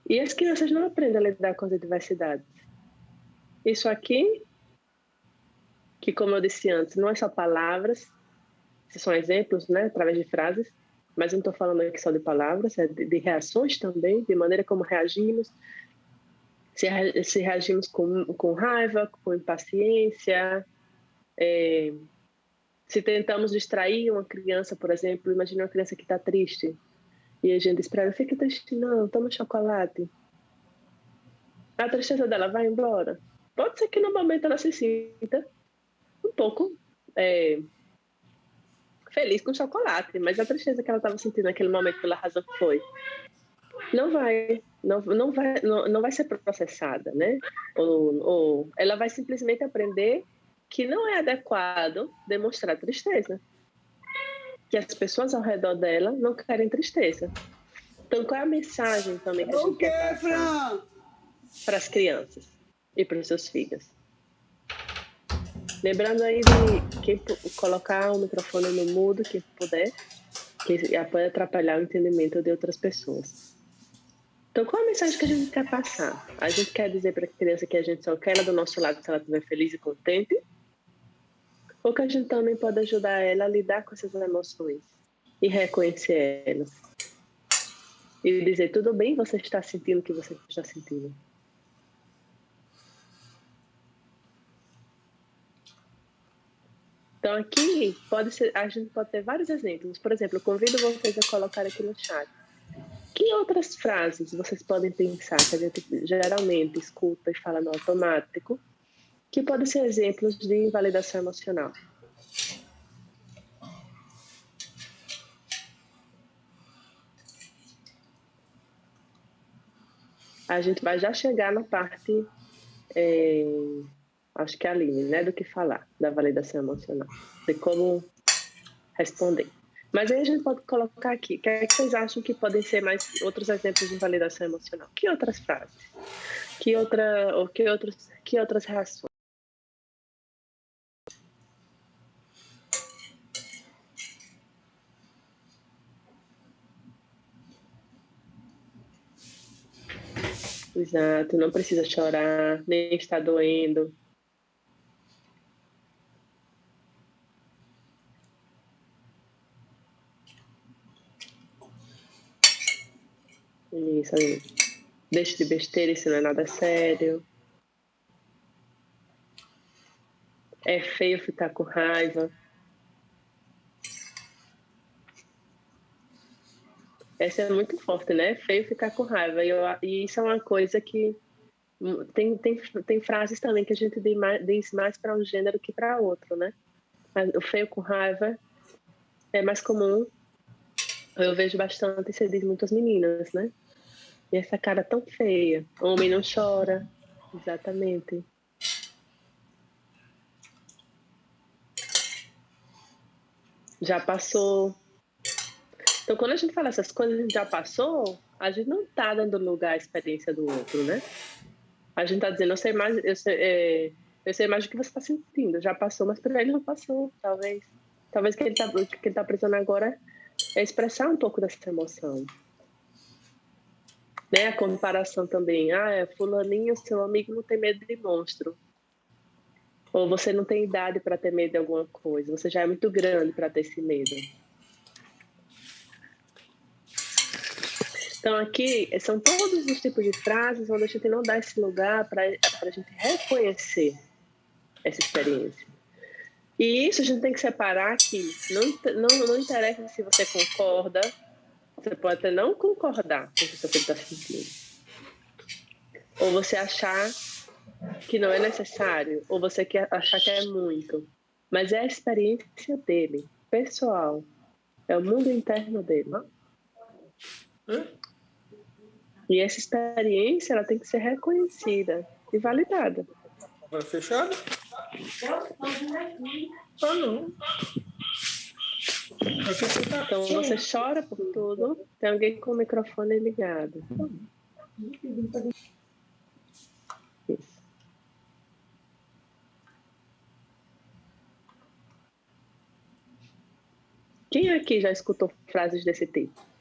E as crianças não aprendem a lidar com as adversidades. Isso aqui, que como eu disse antes, não é só palavras, esses são exemplos, né, através de frases, mas eu não estou falando aqui só de palavras, é de reações também, de maneira como reagimos, se reagimos com raiva, com impaciência, Se tentamos distrair uma criança, por exemplo, imagine uma criança que está triste, e a gente diz para ela, fique triste não, toma chocolate. A tristeza dela vai embora. Pode ser que no momento ela se sinta um pouco feliz com o chocolate, mas a tristeza que ela estava sentindo naquele momento, pela razão que foi, não vai ser processada, né? Ou ela vai simplesmente aprender que não é adequado demonstrar tristeza, que as pessoas ao redor dela não querem tristeza. Então, qual é a mensagem também que a gente quer passar para as crianças e para os seus filhos? Lembrando aí de quem colocar o microfone no mudo, quem puder, que pode atrapalhar o entendimento de outras pessoas. Então, qual é a mensagem que a gente quer passar? A gente quer dizer para a criança que a gente só quer ela do nosso lado se ela estiver feliz e contente? Ou que a gente também pode ajudar ela a lidar com essas emoções e reconhecer elas? E dizer, tudo bem, você está sentindo o que você está sentindo. Então, aqui a gente pode ter vários exemplos. Por exemplo, eu convido vocês a colocar aqui no chat. Que outras frases vocês podem pensar, que a gente geralmente escuta e fala no automático, que podem ser exemplos de invalidação emocional? A gente vai já chegar na parte, acho que é a Aline, né, do que falar, da validação emocional, de como responder. Mas aí a gente pode colocar aqui, o que é que vocês acham que podem ser mais outros exemplos de validação emocional? Que outras frases? Que outras reações? Exato, não precisa chorar, nem está doendo. Isso aí. Deixe de besteira, isso não é nada sério. É feio ficar com raiva. Essa é muito forte, né? É feio ficar com raiva. E isso é uma coisa que tem frases também que a gente diz mais para um gênero que para outro, né? O feio com raiva é mais comum. Eu vejo bastante, você diz muitas meninas, né? E essa cara tão feia. Homem não chora. Exatamente. Já passou. Então, quando a gente fala essas coisas, a gente já passou, a gente não tá dando lugar à experiência do outro, né? A gente tá dizendo, eu sei mais do que você está sentindo. Já passou, mas para ele não passou, talvez. Talvez o que ele tá precisando agora é expressar um pouco dessa emoção. Né? A comparação também. Fulaninho, seu amigo, não tem medo de monstro. Ou você não tem idade para ter medo de alguma coisa. Você já é muito grande para ter esse medo. Então, aqui são todos os tipos de frases onde a gente não dá esse lugar para a gente reconhecer essa experiência. E isso a gente tem que separar que não interessa se você concorda, você pode até não concordar com o que você está sentindo. Ou você achar que não é necessário, ou você achar que é muito. Mas é a experiência dele, pessoal. É o mundo interno dele. E essa experiência ela tem que ser reconhecida e validada. Agora fechado? Não. Então você chora por tudo. Tem alguém com o microfone ligado. Isso. Quem aqui já escutou frases desse tipo?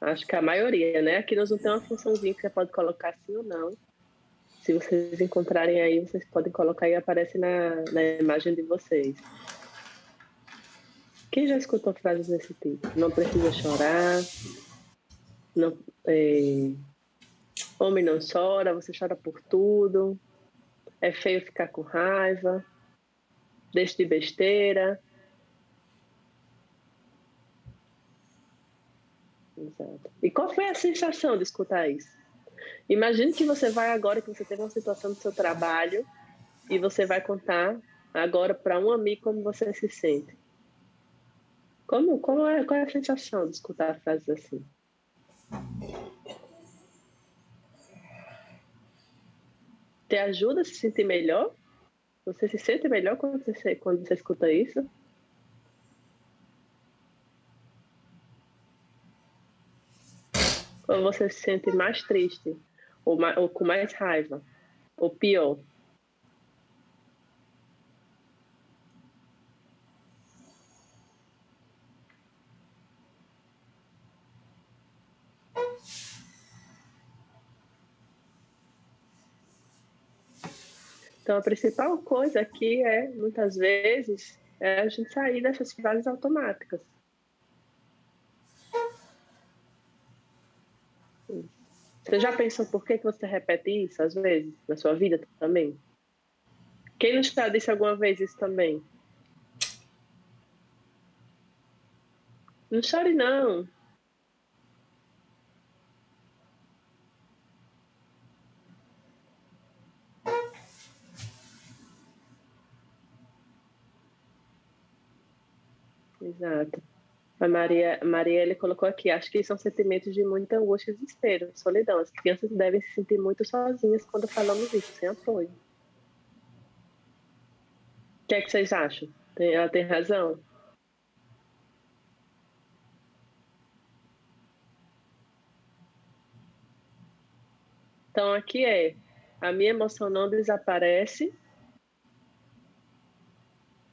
Acho que a maioria, né? Aqui nós não temos uma funçãozinha que você pode colocar sim ou não. Se vocês encontrarem aí, vocês podem colocar e aparece na imagem de vocês. Quem já escutou frases desse tipo? Não precisa chorar. Não, homem não chora, você chora por tudo. É feio ficar com raiva. Deixe de besteira. Exato. E qual foi a sensação de escutar isso? Imagine que você vai agora, que você teve uma situação do seu trabalho, e você vai contar agora para um amigo como você se sente. Qual é a sensação de escutar frases assim? Te ajuda a se sentir melhor? Você se sente melhor quando você escuta isso? Ou você se sente mais triste? Ou com mais raiva? Ou pior? Então, a principal coisa aqui muitas vezes, a gente sair dessas frases automáticas. Você já pensou por que você repete isso, às vezes, na sua vida também? Quem não já disse alguma vez isso também? Não chore, não. Exato. A Marielle colocou aqui, acho que são sentimentos de muita angústia e desespero, solidão. As crianças devem se sentir muito sozinhas quando falamos isso, sem apoio. O que é que vocês acham? Ela tem razão? Então, aqui a minha emoção não desaparece,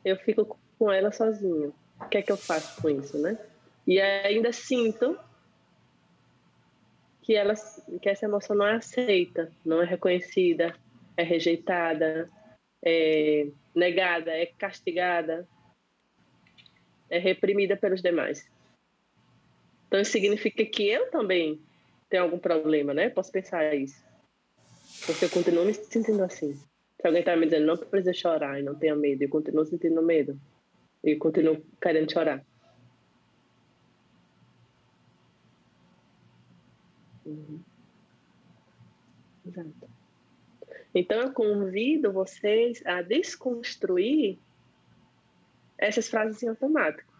eu fico com ela sozinho. O que é que eu faço com isso, né? E ainda sinto que essa emoção não é aceita, não é reconhecida, é rejeitada, é negada, é castigada, é reprimida pelos demais. Então, isso significa que eu também tenho algum problema, né? Posso pensar isso. Porque eu continuo me sentindo assim. Se alguém está me dizendo não precisa chorar e não tenha medo, eu continuo sentindo medo. E continuo querendo chorar. Exato. Então, eu convido vocês a desconstruir essas frases em automático.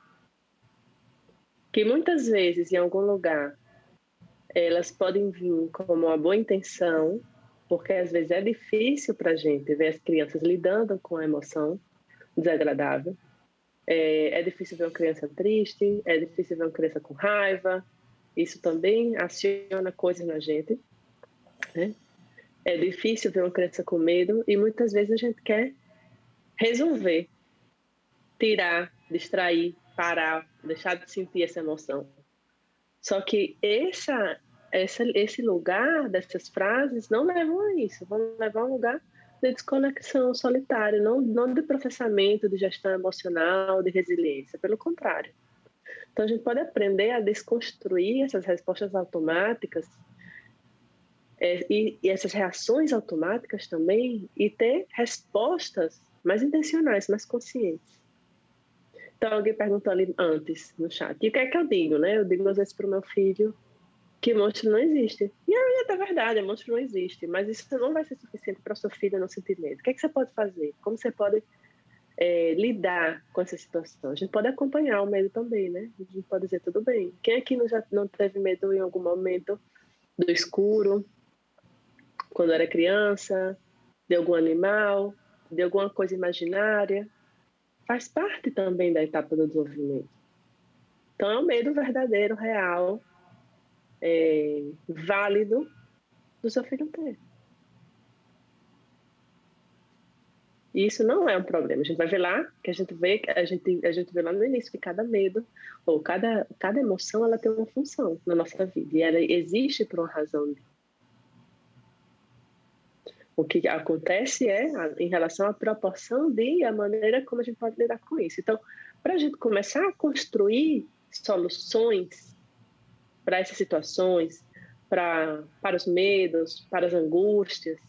Que muitas vezes, em algum lugar, elas podem vir como uma boa intenção, porque às vezes é difícil para a gente ver as crianças lidando com a emoção desagradável. É difícil ver uma criança triste, é difícil ver uma criança com raiva. Isso também aciona coisas na gente, né? É difícil ver uma criança com medo e muitas vezes a gente quer resolver, tirar, distrair, parar, deixar de sentir essa emoção. Só que esse lugar dessas frases não levam a isso, vão levar a um lugar de desconexão solitário, não de processamento, de gestão emocional, de resiliência, pelo contrário. Então, a gente pode aprender a desconstruir essas respostas automáticas e essas reações automáticas também e ter respostas mais intencionais, mais conscientes. Então, alguém perguntou ali antes no chat, e o que é que eu digo, né? Eu digo às vezes para o meu filho que monstro não existe. E é até verdade, monstro não existe, mas isso não vai ser suficiente para o seu filho não sentir medo. O que é que você pode fazer? Como você pode lidar com essa situação? A gente pode acompanhar o medo também, né? A gente pode dizer, tudo bem. Quem aqui já não teve medo em algum momento do escuro, quando era criança, de algum animal, de alguma coisa imaginária? Faz parte também da etapa do desenvolvimento. Então, é um medo verdadeiro, real, válido do seu filho ter. E isso não é um problema. A gente vai ver lá, que a gente vê lá no início que cada medo ou cada emoção ela tem uma função na nossa vida e ela existe por uma razão. O que acontece em relação à proporção e a maneira como a gente pode lidar com isso. Então, para a gente começar a construir soluções para essas situações, para os medos, para as angústias,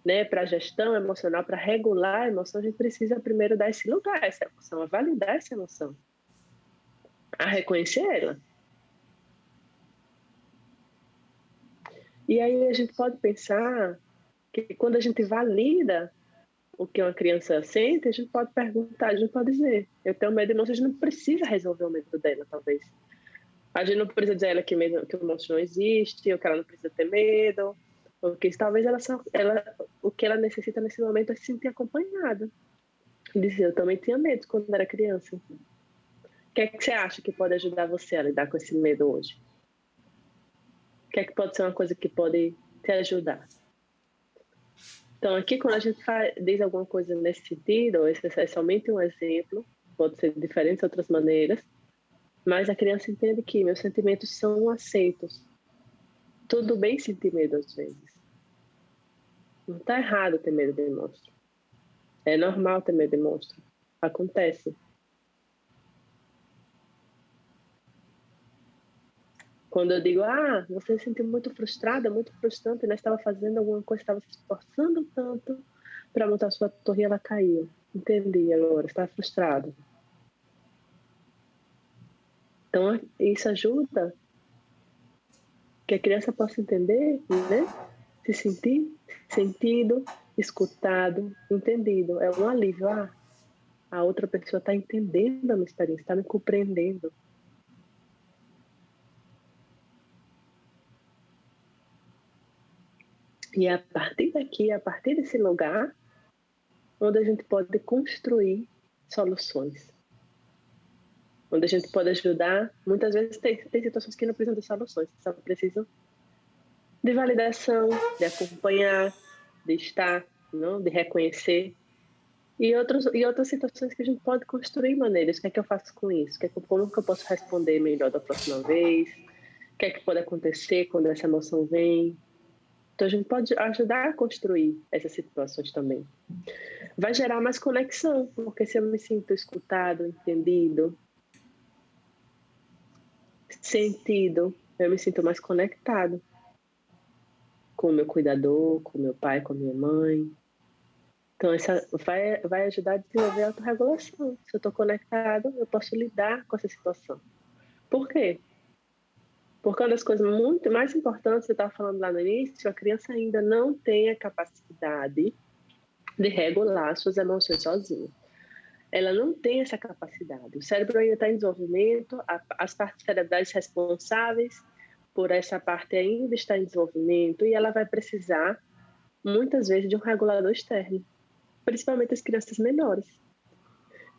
né, para a gestão emocional, para regular a emoção, a gente precisa primeiro dar esse lugar a essa emoção, a validar essa emoção, a reconhecer ela. E aí a gente pode pensar que quando a gente valida o que uma criança sente, a gente pode perguntar, a gente pode dizer, eu tenho medo de monstro, a gente não precisa resolver o medo dela, talvez. A gente não precisa dizer a ela que o monstro não existe, ou que ela não precisa ter medo, ou que talvez o que ela necessita nesse momento é se sentir acompanhada. Dizer, eu também tinha medo quando era criança. O que é que você acha que pode ajudar você a lidar com esse medo hoje? O que é que pode ser uma coisa que pode te ajudar? Então, aqui, quando a gente diz alguma coisa nesse sentido, esse é somente um exemplo, pode ser de diferentes outras maneiras, mas a criança entende que meus sentimentos são aceitos. Tudo bem sentir medo às vezes. Não está errado ter medo de monstro. É normal ter medo de monstro. Acontece. Quando eu digo, você se sentiu muito frustrada, muito frustrante, né? Estava fazendo alguma coisa, estava se esforçando tanto para montar sua torre e ela caiu. Entendi, Laura, estava frustrada. Então, isso ajuda que a criança possa entender, né? Se sentir sentido, escutado, entendido. É um alívio. A outra pessoa está entendendo a minha experiência, está me compreendendo. E é a partir daqui, a partir desse lugar, onde a gente pode construir soluções. Onde a gente pode ajudar. Muitas vezes tem situações que não precisam de soluções, só precisam de validação, de acompanhar, de estar, não? De reconhecer. E outras situações que a gente pode construir maneiras. O que é que eu faço com isso? Como que eu posso responder melhor da próxima vez? O que é que pode acontecer quando essa emoção vem? Então, a gente pode ajudar a construir essas situações também. Vai gerar mais conexão, porque se eu me sinto escutado, entendido, sentido, eu me sinto mais conectado com o meu cuidador, com o meu pai, com a minha mãe. Então, essa vai ajudar a desenvolver a autorregulação. Se eu estou conectado, eu posso lidar com essa situação. Por quê? Porque uma das coisas muito mais importantes, você estava falando lá no início, a criança ainda não tem a capacidade de regular suas emoções sozinha. Ela não tem essa capacidade. O cérebro ainda está em desenvolvimento, as partes cerebrais responsáveis por essa parte ainda está em desenvolvimento e ela vai precisar, muitas vezes, de um regulador externo, principalmente as crianças menores.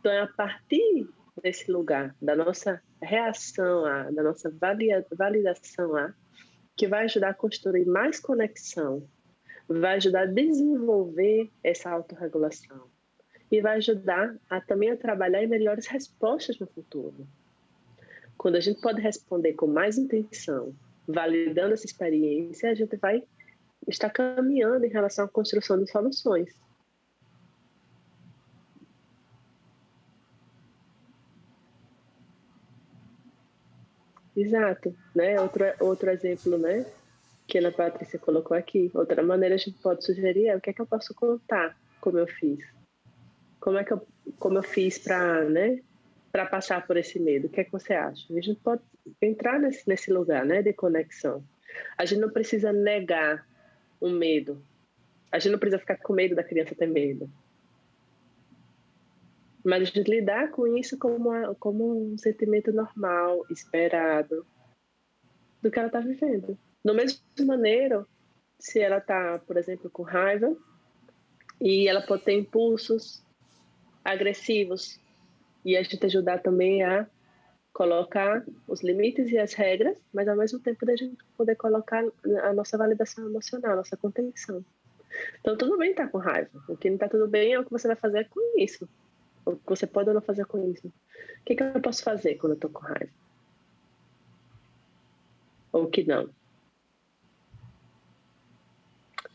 Então, é a partir desse lugar, da nossa reação, da nossa validação, que vai ajudar a construir mais conexão, vai ajudar a desenvolver essa autorregulação e vai ajudar também a trabalhar em melhores respostas no futuro. Quando a gente pode responder com mais intenção, validando essa experiência, a gente vai estar caminhando em relação à construção de soluções. Exato, né? Outro exemplo, né? Que a Ana Patrícia colocou aqui. Outra maneira a gente pode sugerir é o que é que eu posso contar como eu fiz. Como eu fiz para, né? Para passar por esse medo. O que é que você acha? A gente pode entrar nesse lugar, né? De conexão. A gente não precisa negar o medo. A gente não precisa ficar com medo da criança ter medo. Mas a gente lidar com isso como um sentimento normal, esperado, do que ela está vivendo. Da mesma maneira, se ela está, por exemplo, com raiva, e ela pode ter impulsos agressivos, e a gente ajudar também a colocar os limites e as regras, mas ao mesmo tempo a gente poder colocar a nossa validação emocional, a nossa contenção. Então, tudo bem estar com raiva. O que não está tudo bem é o que você vai fazer com isso. O que você pode ou não fazer com isso. O que eu posso fazer quando eu estou com raiva? Ou que não.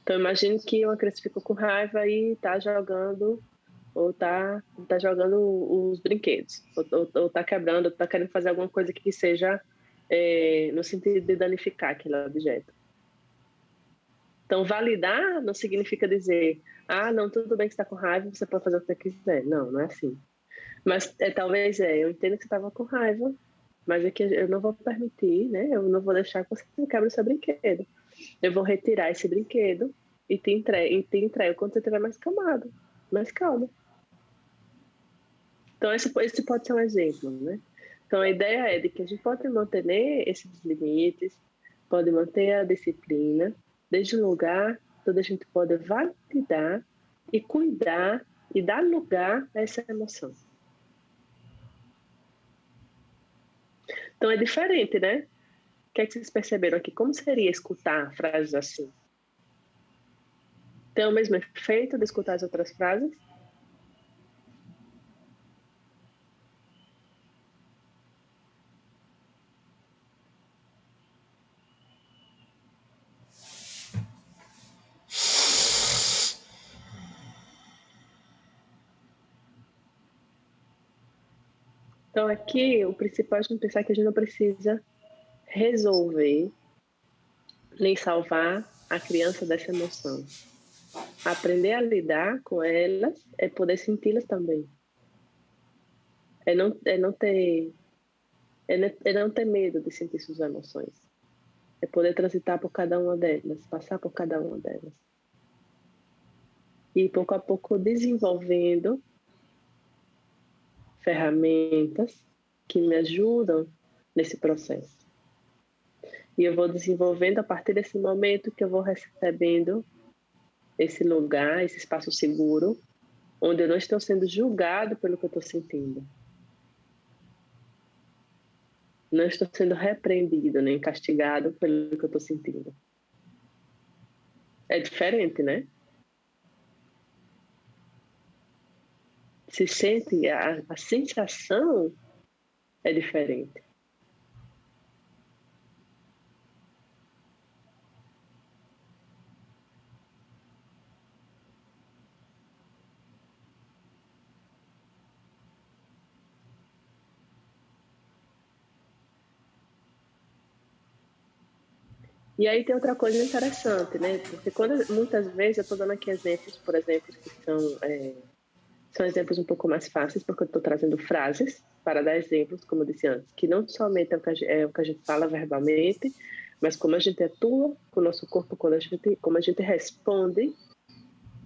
Então, imagine que uma criança ficou com raiva e está jogando, ou está jogando os brinquedos, ou está quebrando, ou está querendo fazer alguma coisa que seja no sentido de danificar aquele objeto. Então, validar não significa dizer, não, tudo bem que você está com raiva, você pode fazer o que você quiser. Não, não é assim. Mas talvez eu entendo que você estava com raiva, mas é que eu não vou permitir, né? Eu não vou deixar que você quebre o seu brinquedo. Eu vou retirar esse brinquedo e te entrego quando você estiver mais calmado, mais calmo. Então, esse pode ser um exemplo, né? Então, a ideia é de que a gente pode manter esses limites, pode manter a disciplina, desde um lugar onde a gente pode validar e cuidar e dar lugar a essa emoção. Então, é diferente, né? O que é que vocês perceberam aqui? Como seria escutar frases assim? Tem o mesmo efeito de escutar as outras frases? Então, aqui, o principal é a gente pensar que a gente não precisa resolver nem salvar a criança dessa emoção. Aprender a lidar com elas é poder senti-las também. É não ter medo de sentir suas emoções. É poder transitar por cada uma delas, passar por cada uma delas. E pouco a pouco desenvolvendo ferramentas que me ajudam nesse processo. E eu vou desenvolvendo a partir desse momento que eu vou recebendo esse lugar, esse espaço seguro, onde eu não estou sendo julgado pelo que eu estou sentindo. Não estou sendo repreendido, nem castigado pelo que eu estou sentindo. É diferente, né? Se sente, a sensação é diferente. E aí tem outra coisa interessante, né? Porque muitas vezes eu estou dando aqui exemplos, por exemplo, que são exemplos um pouco mais fáceis, porque eu estou trazendo frases para dar exemplos, como eu disse antes, que não somente é o que a gente fala verbalmente, mas como a gente atua com o nosso corpo, como a gente responde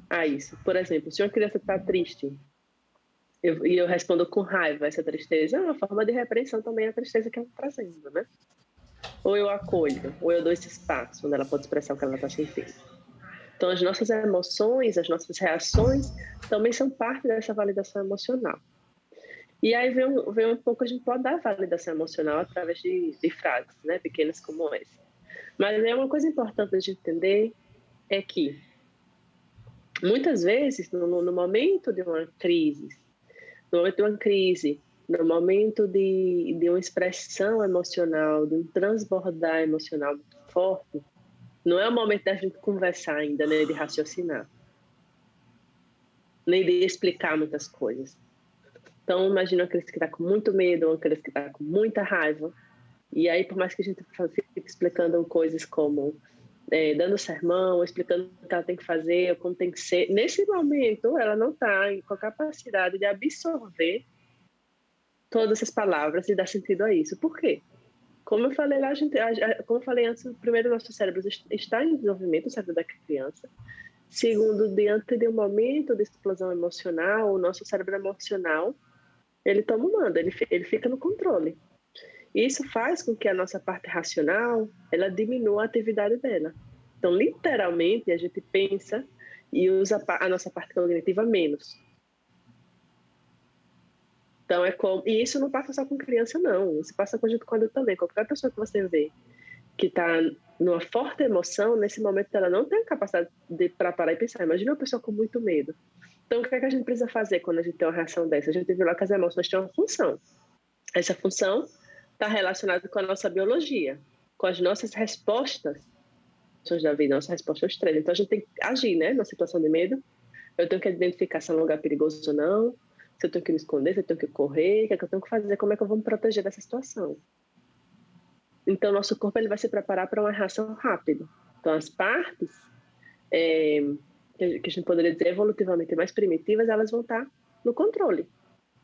a isso. Por exemplo, se uma criança está triste e eu respondo com raiva essa tristeza, é uma forma de repreensão também a tristeza que ela está trazendo, né? Ou eu acolho, ou eu dou esse espaço onde ela pode expressar o que ela está sentindo. Então, as nossas emoções, as nossas reações também são parte dessa validação emocional. E aí vem um pouco, a gente pode dar validação emocional através de frases, né, pequenas como essa. Mas é uma coisa importante a gente entender é que, muitas vezes, no momento de uma crise, no momento de uma expressão emocional, de um transbordar emocional muito forte, não é o momento da gente conversar ainda, né, de raciocinar, nem de explicar muitas coisas. Então, imagina uma criança que está com muito medo, uma criança que está com muita raiva, e aí, por mais que a gente fique explicando coisas como dando sermão, explicando o que ela tem que fazer, como tem que ser, nesse momento, ela não está com a capacidade de absorver todas essas palavras e dar sentido a isso. Por quê? Como eu falei lá, como eu falei antes, primeiro, nosso cérebro está em desenvolvimento, o cérebro da criança. Segundo, diante de um momento de explosão emocional, o nosso cérebro emocional, ele toma o mando, ele fica no controle. E isso faz com que a nossa parte racional, ela diminua a atividade dela. Então, literalmente, a gente pensa e usa a nossa parte cognitiva menos. Então, e isso não passa só com criança, não. Isso passa com a gente com adulto também. Qualquer pessoa que você vê que está numa forte emoção, nesse momento ela não tem a capacidade para parar e pensar. Imagina uma pessoa com muito medo. Então, o que é que a gente precisa fazer quando a gente tem uma reação dessa? A gente tem que ver que as emoções têm uma função. Essa função está relacionada com a nossa biologia, com as nossas respostas da vida, nossa resposta ao estresse. Então, a gente tem que agir, né, na situação de medo. Eu tenho que identificar se é um lugar perigoso ou não, se eu tenho que me esconder, se eu tenho que correr, o que é que eu tenho que fazer, como é que eu vou me proteger dessa situação. Então, nosso corpo ele vai se preparar para uma reação rápida. Então, as partes que a gente poderia dizer evolutivamente mais primitivas, elas vão estar no controle.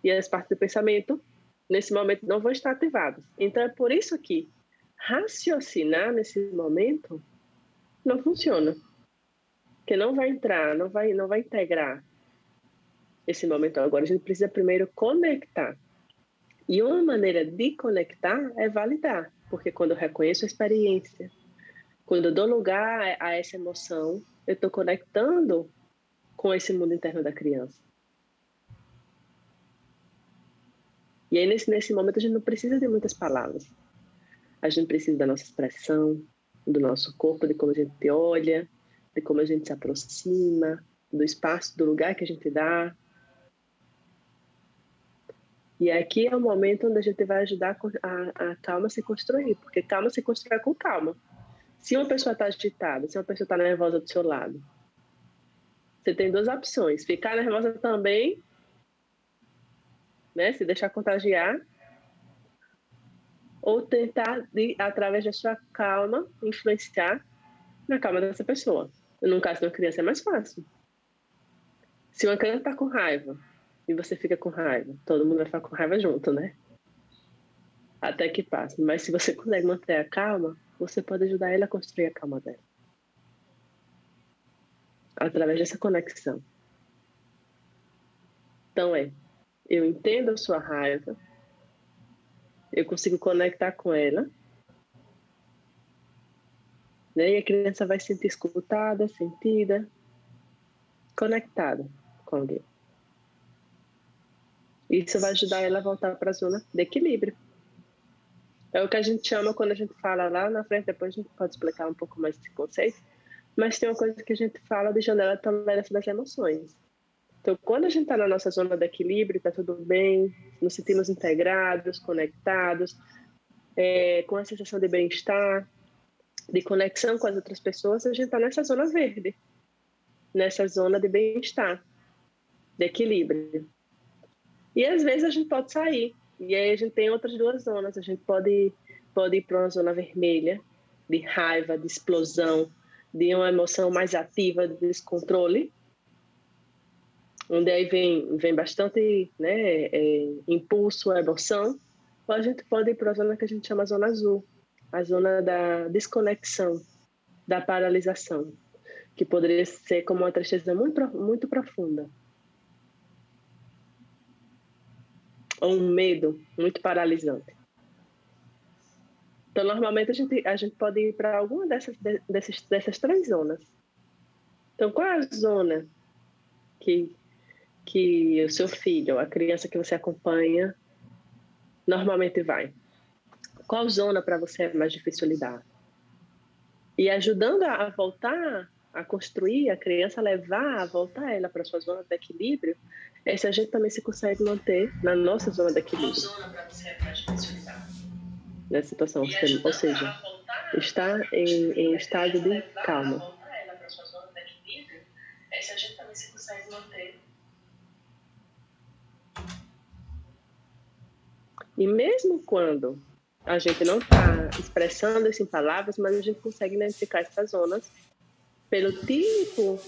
E as partes do pensamento, nesse momento, não vão estar ativadas. Então, é por isso que raciocinar nesse momento não funciona. Porque não vai entrar, não vai integrar esse momento agora. A gente precisa primeiro conectar. E uma maneira de conectar é validar. Porque quando eu reconheço a experiência, quando eu dou lugar a essa emoção, eu estou conectando com esse mundo interno da criança. E aí, nesse momento, a gente não precisa de muitas palavras. A gente precisa da nossa expressão, do nosso corpo, de como a gente olha, de como a gente se aproxima, do espaço, do lugar que a gente dá. E aqui é o momento onde a gente vai ajudar a calma a se construir, porque calma se constrói com calma. Se uma pessoa está agitada, se uma pessoa está nervosa do seu lado, você tem duas opções: ficar nervosa também, né, se deixar contagiar, ou tentar, através da sua calma, influenciar na calma dessa pessoa. No caso de uma criança é mais fácil. Se uma criança está com raiva e você fica com raiva, todo mundo vai ficar com raiva junto, né? Até que passe. Mas se você consegue manter a calma, você pode ajudar ela a construir a calma dela. Através dessa conexão. Então eu entendo a sua raiva, eu consigo conectar com ela, né? E a criança vai se sentir escutada, sentida, conectada com alguém. Isso vai ajudar ela a voltar para a zona de equilíbrio. É o que a gente chama, quando a gente fala lá na frente, depois a gente pode explicar um pouco mais esse conceito, mas tem uma coisa que a gente fala de janela de tolerância das emoções. Então, quando a gente está na nossa zona de equilíbrio, está tudo bem, nos sentimos integrados, conectados, com a sensação de bem-estar, de conexão com as outras pessoas, a gente está nessa zona verde, nessa zona de bem-estar, de equilíbrio. E às vezes a gente pode sair, e aí a gente tem outras duas zonas. A gente pode ir para uma zona vermelha, de raiva, de explosão, de uma emoção mais ativa, de descontrole, onde aí vem bastante, né, impulso, emoção. Ou a gente pode ir para a zona que a gente chama zona azul, a zona da desconexão, da paralisação, que poderia ser como uma tristeza muito, muito profunda. Ou um medo muito paralisante. Então, normalmente, a gente pode ir para alguma dessas três zonas. Então, qual é a zona que o seu filho, a criança que você acompanha, normalmente vai? Qual zona para você é mais difícil lidar? E ajudando a voltar a construir, a criança a voltar ela para a sua zona de equilíbrio, se a gente também se consegue manter na nossa zona de equilíbrio. Qual zona para você é mais difícil lidar? Nessa situação, ou seja, está em estado de calma. Voltar ela para a sua zona de equilíbrio, se a gente também se consegue manter. E mesmo quando a gente não está expressando isso em palavras, mas a gente consegue identificar essas zonas pelo tipo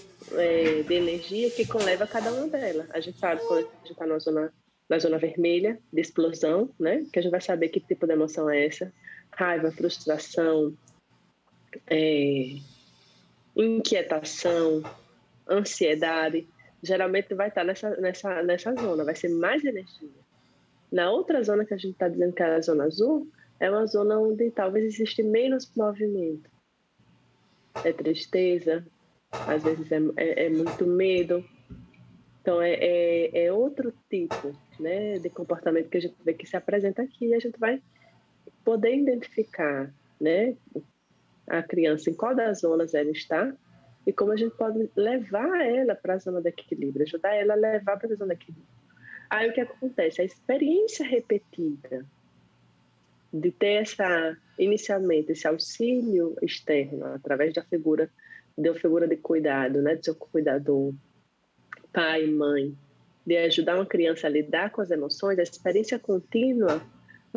de energia que conleva cada uma delas. A gente sabe quando a gente está na zona vermelha, de explosão, né? Que a gente vai saber que tipo de emoção é essa. Raiva, frustração, inquietação, ansiedade. Geralmente vai estar nessa zona, vai ser mais energia. Na outra zona que a gente está dizendo que é a zona azul, é uma zona onde talvez existe menos movimento. É tristeza, às vezes é muito medo. Então, é outro tipo, né, de comportamento que a gente vê que se apresenta aqui, e a gente vai poder identificar, né, a criança em qual das zonas ela está e como a gente pode levar ela para a zona de equilíbrio, ajudar ela a levar para a zona de equilíbrio. Aí o que acontece? A experiência repetida de ter inicialmente esse auxílio externo através da figura de cuidado, né, do seu cuidador, pai, mãe, de ajudar uma criança a lidar com as emoções, a experiência contínua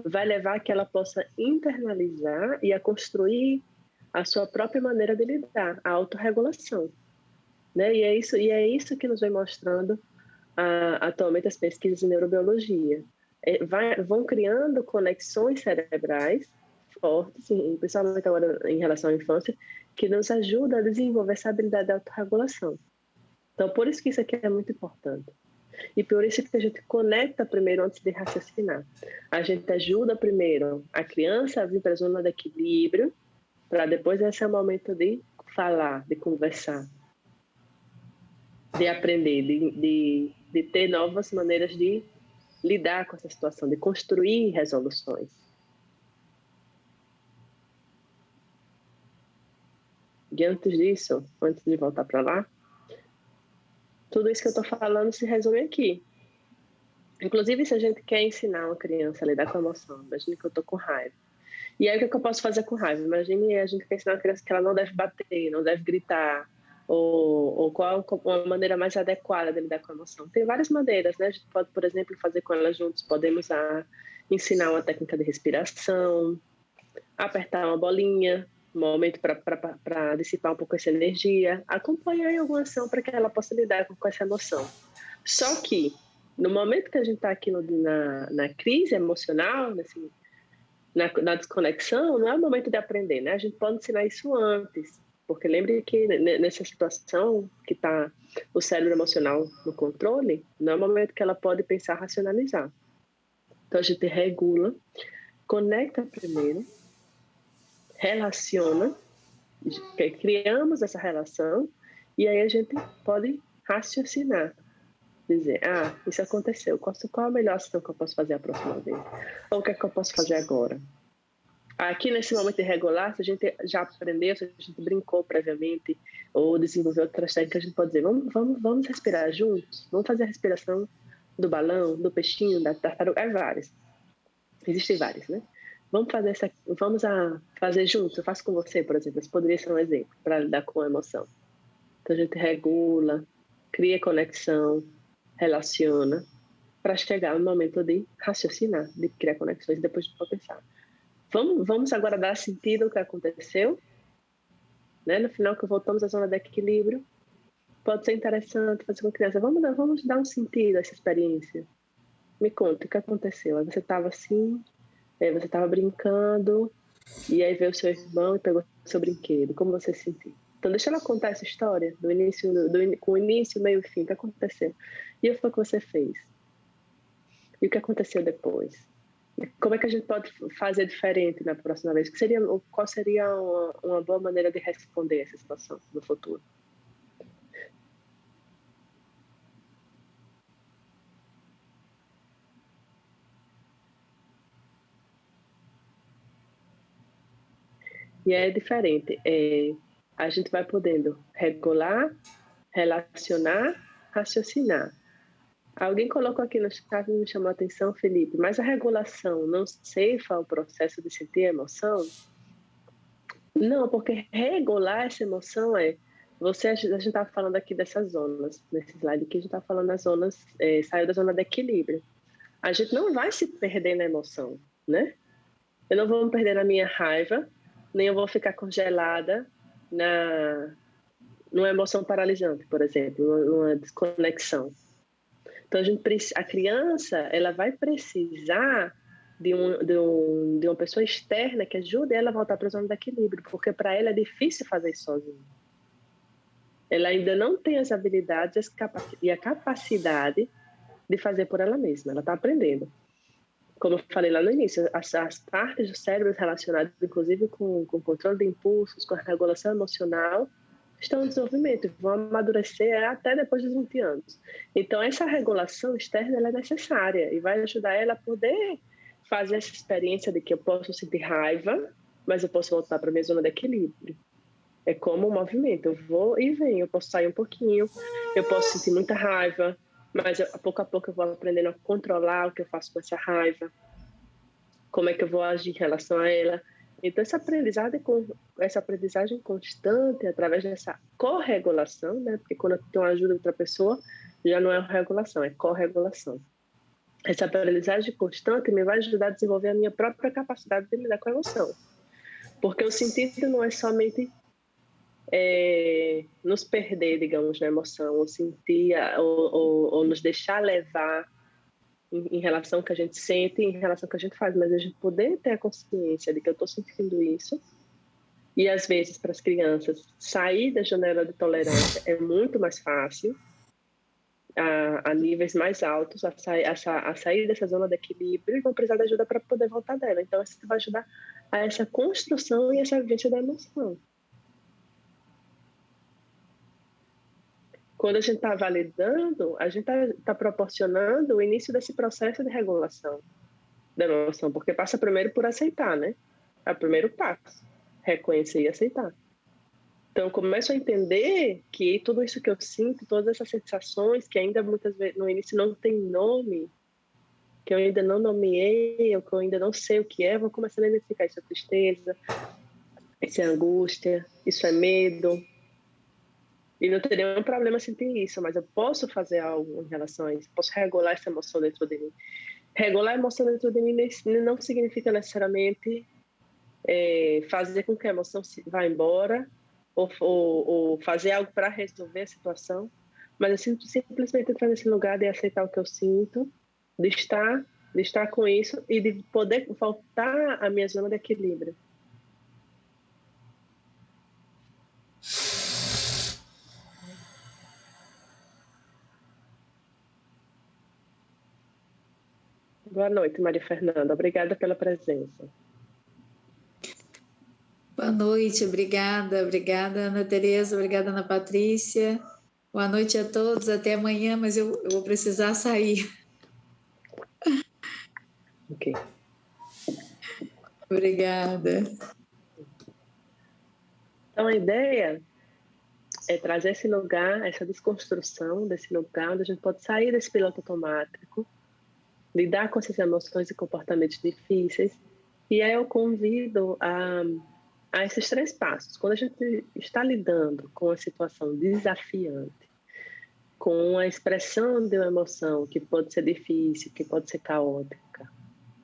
vai levar a que ela possa internalizar e a construir a sua própria maneira de lidar, a autorregulação. né? E é isso que nos vem mostrando atualmente as pesquisas em neurobiologia. Vão criando conexões cerebrais fortes, principalmente agora em relação à infância, que nos ajuda a desenvolver essa habilidade de autorregulação. Então, por isso que isso aqui é muito importante. E por isso que a gente conecta primeiro antes de raciocinar. A gente ajuda primeiro a criança a vir para a zona de equilíbrio, para depois esse é o momento de falar, de conversar, de aprender, de ter novas maneiras de lidar com essa situação, de construir resoluções. E antes disso, antes de voltar para lá, tudo isso que eu estou falando se resume aqui. Inclusive, se a gente quer ensinar uma criança a lidar com a emoção, imagine que eu estou com raiva. E aí, o que eu posso fazer com raiva? Imagine a gente quer ensinar uma criança que ela não deve bater, não deve gritar, ou qual a maneira mais adequada de lidar com a emoção. Tem várias maneiras, né? A gente pode, por exemplo, fazer com ela juntos. Podemos ensinar uma técnica de respiração, apertar uma bolinha, um momento para dissipar um pouco essa energia, acompanhar em alguma ação para que ela possa lidar com essa emoção. Só que, no momento que a gente está aqui na crise emocional, na desconexão, não é o momento de aprender, né? A gente pode ensinar isso antes, porque lembre que nessa situação que está o cérebro emocional no controle, não é o momento que ela pode pensar, racionalizar. Então a gente regula, conecta primeiro, relaciona, criamos essa relação e aí a gente pode raciocinar, dizer, isso aconteceu, qual a melhor ação que eu posso fazer a próxima vez? Ou o que é que eu posso fazer agora? Aqui nesse momento de regular, se a gente já aprendeu, se a gente brincou previamente ou desenvolveu outras técnicas, a gente pode dizer, vamos respirar juntos, vamos fazer a respiração do balão, do peixinho, da tartaruga, várias. Existem várias, né? Vamos fazer juntos, eu faço com você, por exemplo, isso poderia ser um exemplo para lidar com a emoção. Então a gente regula, cria conexão, relaciona, para chegar no momento de raciocinar, de criar conexões e depois de pensar. Vamos agora dar sentido ao que aconteceu, né? No final que voltamos à zona de equilíbrio, pode ser interessante fazer com a criança, vamos dar um sentido a essa experiência. Me conta, o que aconteceu? Aí você estava assim, você estava brincando, e aí veio o seu irmão e pegou o seu brinquedo. Como você se sentiu? Então, deixa ela contar essa história, com o início, meio e fim, o que aconteceu. E o que foi que você fez? E o que aconteceu depois? E como é que a gente pode fazer diferente na próxima vez? Qual seria uma boa maneira de responder essa situação no futuro? E é diferente. A gente vai podendo regular, relacionar, raciocinar. Alguém colocou aqui no chat e me chamou a atenção, Felipe, mas a regulação não ceifa o processo de sentir a emoção? Não, porque regular essa emoção a gente estava falando aqui dessas zonas, nesse slide aqui a gente está falando das zonas, saiu da zona de equilíbrio. A gente não vai se perder na emoção, né? Eu não vou me perder na minha raiva, nem eu vou ficar congelada numa emoção paralisante, por exemplo, numa desconexão. Então, a criança ela vai precisar de uma pessoa externa que ajude ela a voltar para a zona de equilíbrio, porque para ela é difícil fazer isso sozinha. Ela ainda não tem as habilidades e a capacidade de fazer por ela mesma. Ela está aprendendo. Como eu falei lá no início, as partes do cérebro relacionadas, inclusive com o controle de impulsos, com a regulação emocional, estão em desenvolvimento e vão amadurecer até depois dos 20 anos. Então, essa regulação externa ela é necessária e vai ajudar ela a poder fazer essa experiência de que eu posso sentir raiva, mas eu posso voltar para a minha zona de equilíbrio. É como um movimento, eu vou e venho, eu posso sair um pouquinho, eu posso sentir muita raiva, mas pouco a pouco eu vou aprendendo a controlar o que eu faço com essa raiva, como é que eu vou agir em relação a ela. Então, essa aprendizagem constante, através dessa corregulação, né? Porque quando eu tenho a ajuda de outra pessoa, já não é regulação, é corregulação. Essa aprendizagem constante me vai ajudar a desenvolver a minha própria capacidade de lidar com a emoção. Porque o sentido não é somente nos perder, digamos, na emoção, ou sentir, ou nos deixar levar em relação ao que a gente sente, em relação ao que a gente faz, mas a gente poder ter a consciência de que eu estou sentindo isso. E, às vezes, para as crianças, sair da janela de tolerância é muito mais fácil, a níveis mais altos, a sair dessa zona de equilíbrio, e vão precisar de ajuda para poder voltar dela. Então, isso vai ajudar a essa construção e essa vivência da emoção. Quando a gente está validando, a gente está proporcionando o início desse processo de regulação da emoção, porque passa primeiro por aceitar, né? É o primeiro passo, reconhecer e aceitar. Então, eu começo a entender que tudo isso que eu sinto, todas essas sensações que ainda muitas vezes no início não tem nome, que eu ainda não nomeei, ou que eu ainda não sei o que é, vou começando a identificar isso é tristeza, isso é angústia, isso é medo. E não teria nenhum problema sentir isso, mas eu posso fazer algo em relação a isso, posso regular essa emoção dentro de mim. Regular a emoção dentro de mim não significa necessariamente fazer com que a emoção vá embora ou fazer algo para resolver a situação, mas eu simplesmente entrar nesse lugar de aceitar o que eu sinto, de estar com isso e de poder voltar à minha zona de equilíbrio. Boa noite, Maria Fernanda. Obrigada pela presença. Boa noite, obrigada, Ana Tereza, obrigada, Ana Patrícia. Boa noite a todos, até amanhã, mas eu vou precisar sair. Ok. Obrigada. Então, a ideia é trazer esse lugar, essa desconstrução desse lugar onde a gente pode sair desse piloto automático, lidar com essas emoções e comportamentos difíceis. E aí eu convido a esses 3 passos. Quando a gente está lidando com uma situação desafiante, com a expressão de uma emoção que pode ser difícil, que pode ser caótica,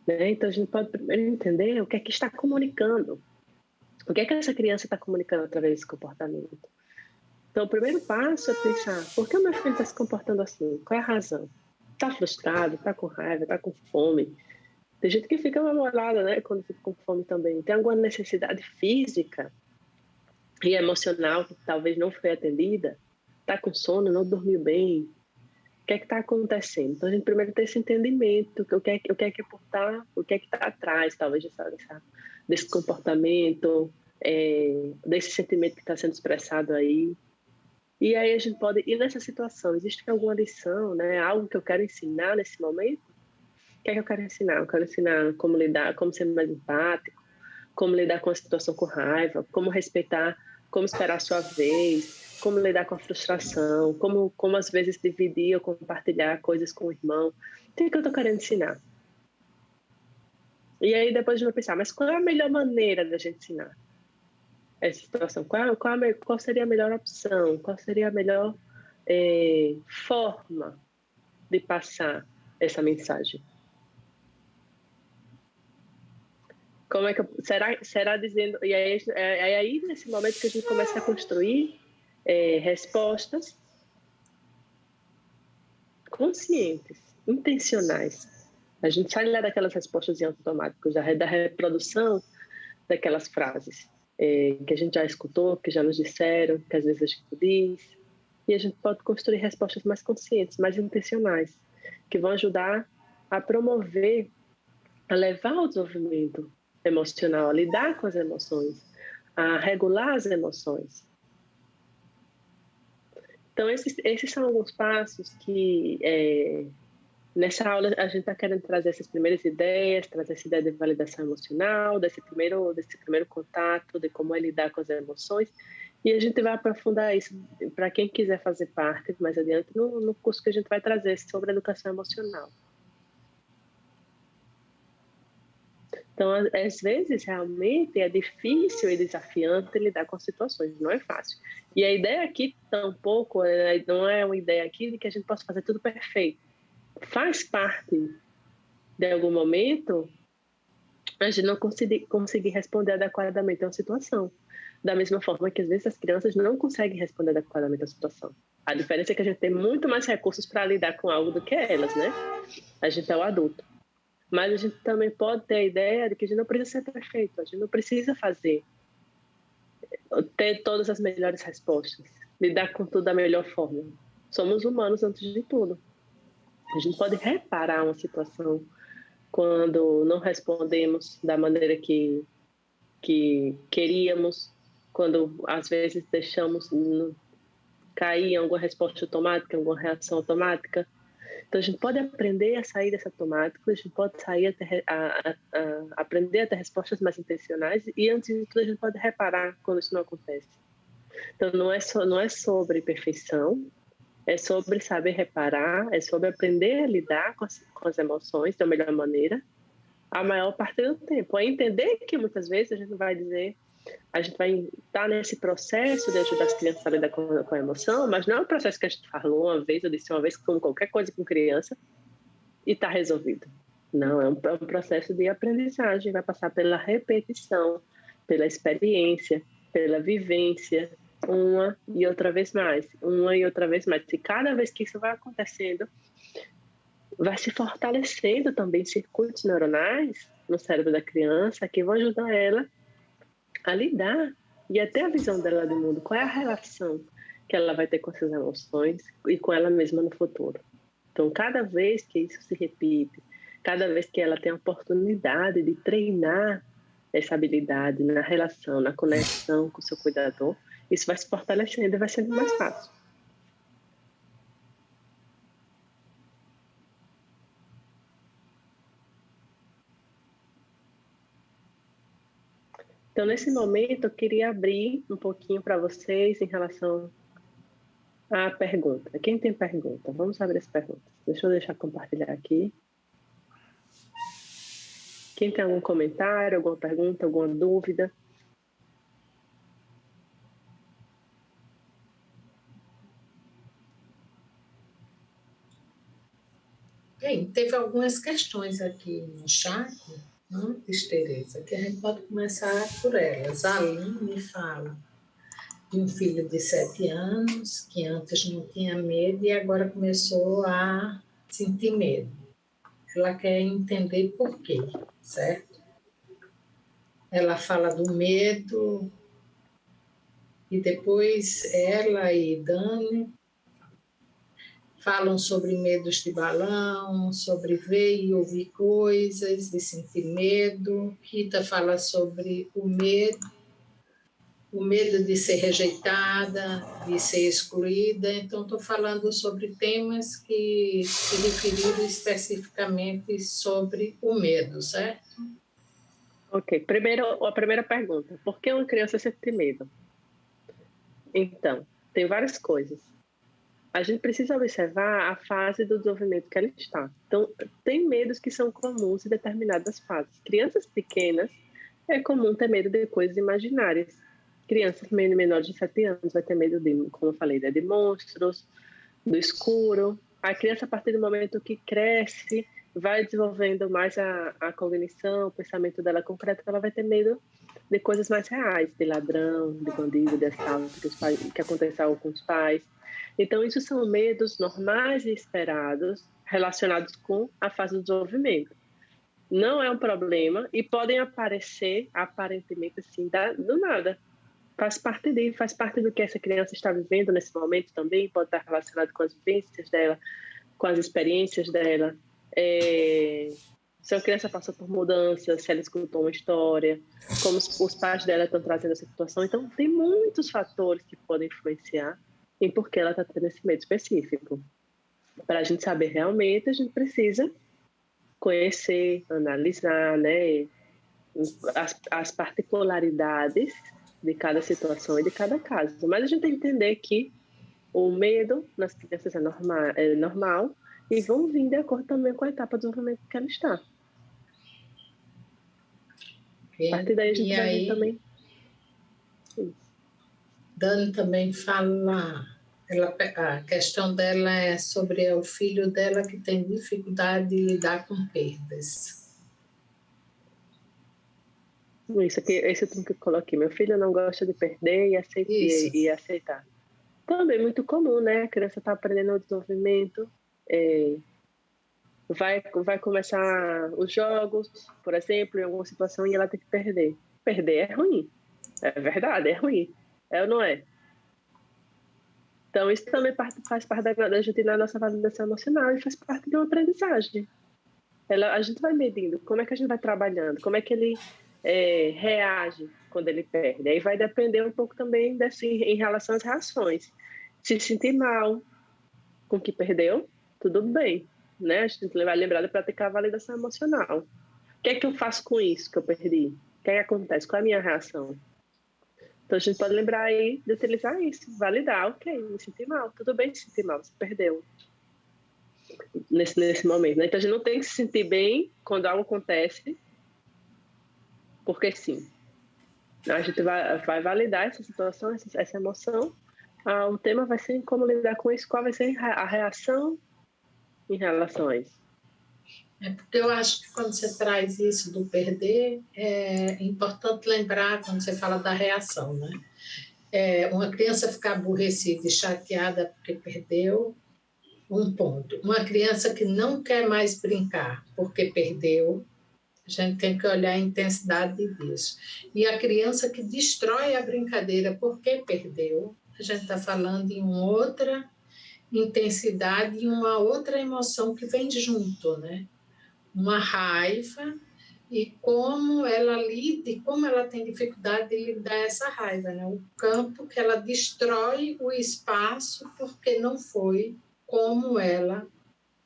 né? Então a gente pode primeiro entender o que é que está comunicando, o que é que essa criança está comunicando através desse comportamento. Então o primeiro passo é pensar, por que o meu filho está se comportando assim? Qual é a razão? Está frustrado, está com raiva, está com fome? Tem gente que fica mal-humorada, né, quando fica com fome também. Tem alguma necessidade física e emocional que talvez não foi atendida? Está com sono, não dormiu bem? O que é que está acontecendo? Então, a gente primeiro tem esse entendimento, o que é que o que é que está atrás, talvez, desse comportamento, desse sentimento que está sendo expressado aí. E aí a gente pode ir nessa situação. Existe alguma lição, né? Algo que eu quero ensinar nesse momento? O que é que eu quero ensinar? Eu quero ensinar como lidar, como ser mais empático, como lidar com a situação com raiva, como respeitar, como esperar a sua vez, como lidar com a frustração, como às vezes dividir ou compartilhar coisas com o irmão. O que é que eu estou querendo ensinar? E aí depois a gente vai pensar, mas qual é a melhor maneira da gente ensinar essa situação? Qual seria a melhor opção? Qual seria a melhor forma de passar essa mensagem? Como é que será dizendo? E aí, é aí nesse momento que a gente começa a construir respostas conscientes, intencionais. A gente sai lá daquelas respostas em automático, da reprodução daquelas frases que a gente já escutou, que já nos disseram, que às vezes a gente diz. E a gente pode construir respostas mais conscientes, mais intencionais, que vão ajudar a promover, a levar o desenvolvimento emocional, a lidar com as emoções, a regular as emoções. Então, esses são alguns passos que, nessa aula, a gente está querendo trazer essas primeiras ideias, trazer essa ideia de validação emocional, desse primeiro contato, de como é lidar com as emoções, e a gente vai aprofundar isso para quem quiser fazer parte mais adiante no curso que a gente vai trazer sobre educação emocional. Então, às vezes, realmente é difícil e desafiante lidar com situações, não é fácil. E a ideia aqui, tampouco, não é uma ideia aqui de que a gente possa fazer tudo perfeito. Faz parte, de algum momento, a gente não conseguir responder adequadamente a uma situação. Da mesma forma que, às vezes, as crianças não conseguem responder adequadamente à situação. A diferença é que a gente tem muito mais recursos para lidar com algo do que elas, né? A gente é o adulto. Mas a gente também pode ter a ideia de que a gente não precisa ser perfeito, a gente não precisa ter todas as melhores respostas, lidar com tudo da melhor forma. Somos humanos antes de tudo. A gente pode reparar uma situação quando não respondemos da maneira que queríamos, quando às vezes deixamos cair em alguma resposta automática, alguma reação automática. Então a gente pode aprender a sair dessa automática, a gente pode sair aprender a ter respostas mais intencionais e, antes de tudo, a gente pode reparar quando isso não acontece. Então não é sobre perfeição, é sobre saber reparar, é sobre aprender a lidar com as emoções da melhor maneira a maior parte do tempo. É entender que muitas vezes a gente vai estar nesse processo de ajudar as crianças a lidar com a emoção, mas não é um processo que a gente falou uma vez, eu disse uma vez, como qualquer coisa com criança, e está resolvido. Não, é um processo de aprendizagem, vai passar pela repetição, pela experiência, pela vivência, uma e outra vez mais. E cada vez que isso vai acontecendo, vai se fortalecendo também circuitos neuronais no cérebro da criança que vão ajudar ela a lidar e até a visão dela do mundo. Qual é a relação que ela vai ter com essas emoções e com ela mesma no futuro? Então, cada vez que isso se repite, cada vez que ela tem a oportunidade de treinar essa habilidade na relação, na conexão com o seu cuidador, isso vai se fortalecendo e vai sendo mais fácil. Então, nesse momento, eu queria abrir um pouquinho para vocês em relação à pergunta. Quem tem pergunta? Vamos abrir as perguntas. Deixa eu compartilhar aqui. Quem tem algum comentário, alguma pergunta, alguma dúvida? Bem, teve algumas questões aqui no chat, antes, Tereza, que a gente pode começar por elas. A Aline fala de um filho de 7 anos, que antes não tinha medo e agora começou a sentir medo. Ela quer entender por quê, certo? Ela fala do medo e depois ela e Dani falam sobre medos de balão, sobre ver e ouvir coisas, de sentir medo. Rita fala sobre o medo de ser rejeitada, de ser excluída. Então, estou falando sobre temas que se referiram especificamente sobre o medo, certo? Ok. A primeira pergunta. Por que uma criança sente medo? Então, tem várias coisas. A gente precisa observar a fase do desenvolvimento que ela está. Então, tem medos que são comuns em determinadas fases. Crianças pequenas, é comum ter medo de coisas imaginárias. Crianças menores de 7 anos vai ter medo de, como eu falei, de monstros, do escuro. A criança, a partir do momento que cresce, vai desenvolvendo mais a cognição, o pensamento dela concreto, ela vai ter medo de coisas mais reais, de ladrão, de bandido, de assalto, que aconteça algo com os pais. Então, isso são medos normais e esperados relacionados com a fase do desenvolvimento. Não é um problema e podem aparecer, aparentemente, assim, do nada. Faz parte do que essa criança está vivendo nesse momento também, pode estar relacionado com as vivências dela, com as experiências dela. Se a criança passou por mudanças, se ela escutou uma história, como os pais dela estão trazendo essa situação. Então, tem muitos fatores que podem influenciar em por que ela está tendo esse medo específico. Para a gente saber realmente, a gente precisa conhecer, analisar, né, as particularidades de cada situação e de cada caso. Mas a gente tem que entender que o medo nas crianças é normal e vão vir de acordo também com a etapa de desenvolvimento que ela está. A partir daí a gente vai ver também. Dani também fala, a questão dela é sobre o filho dela que tem dificuldade de lidar com perdas. Isso aqui, esse termo que eu coloquei. Meu filho não gosta de perder e aceitar. Também muito comum, né? A criança está aprendendo o desenvolvimento, vai começar os jogos, por exemplo, em alguma situação, e ela tem que perder. Perder é ruim. É verdade, é ruim. É ou não é? Então, isso também faz parte da gente na nossa validação emocional e faz parte de uma aprendizagem. A gente vai medindo como é que a gente vai trabalhando, como é que ele reage quando ele perde. Aí vai depender um pouco também em relação às reações. Se sentir mal com o que perdeu, tudo bem, né? A gente vai lembrar de praticar a validação emocional. O que é que eu faço com isso que eu perdi? O que é que acontece? Qual é a minha reação? Então, a gente pode lembrar aí de utilizar isso, validar, ok, me senti mal, tudo bem se sentir mal, você perdeu nesse momento, né? Então, a gente não tem que se sentir bem quando algo acontece, porque sim. A gente vai validar essa situação, essa emoção. O tema vai ser como lidar com isso, qual vai ser a reação em relação a isso. Porque eu acho que quando você traz isso do perder, é importante lembrar, quando você fala da reação, né? Uma criança ficar aborrecida e chateada porque perdeu, um ponto. Uma criança que não quer mais brincar porque perdeu, a gente tem que olhar a intensidade disso. E a criança que destrói a brincadeira porque perdeu, a gente está falando em uma outra intensidade e uma outra emoção que vem junto, né? Uma raiva e como ela lida, e como ela tem dificuldade de lidar essa raiva, né? O campo que ela destrói o espaço porque não foi como ela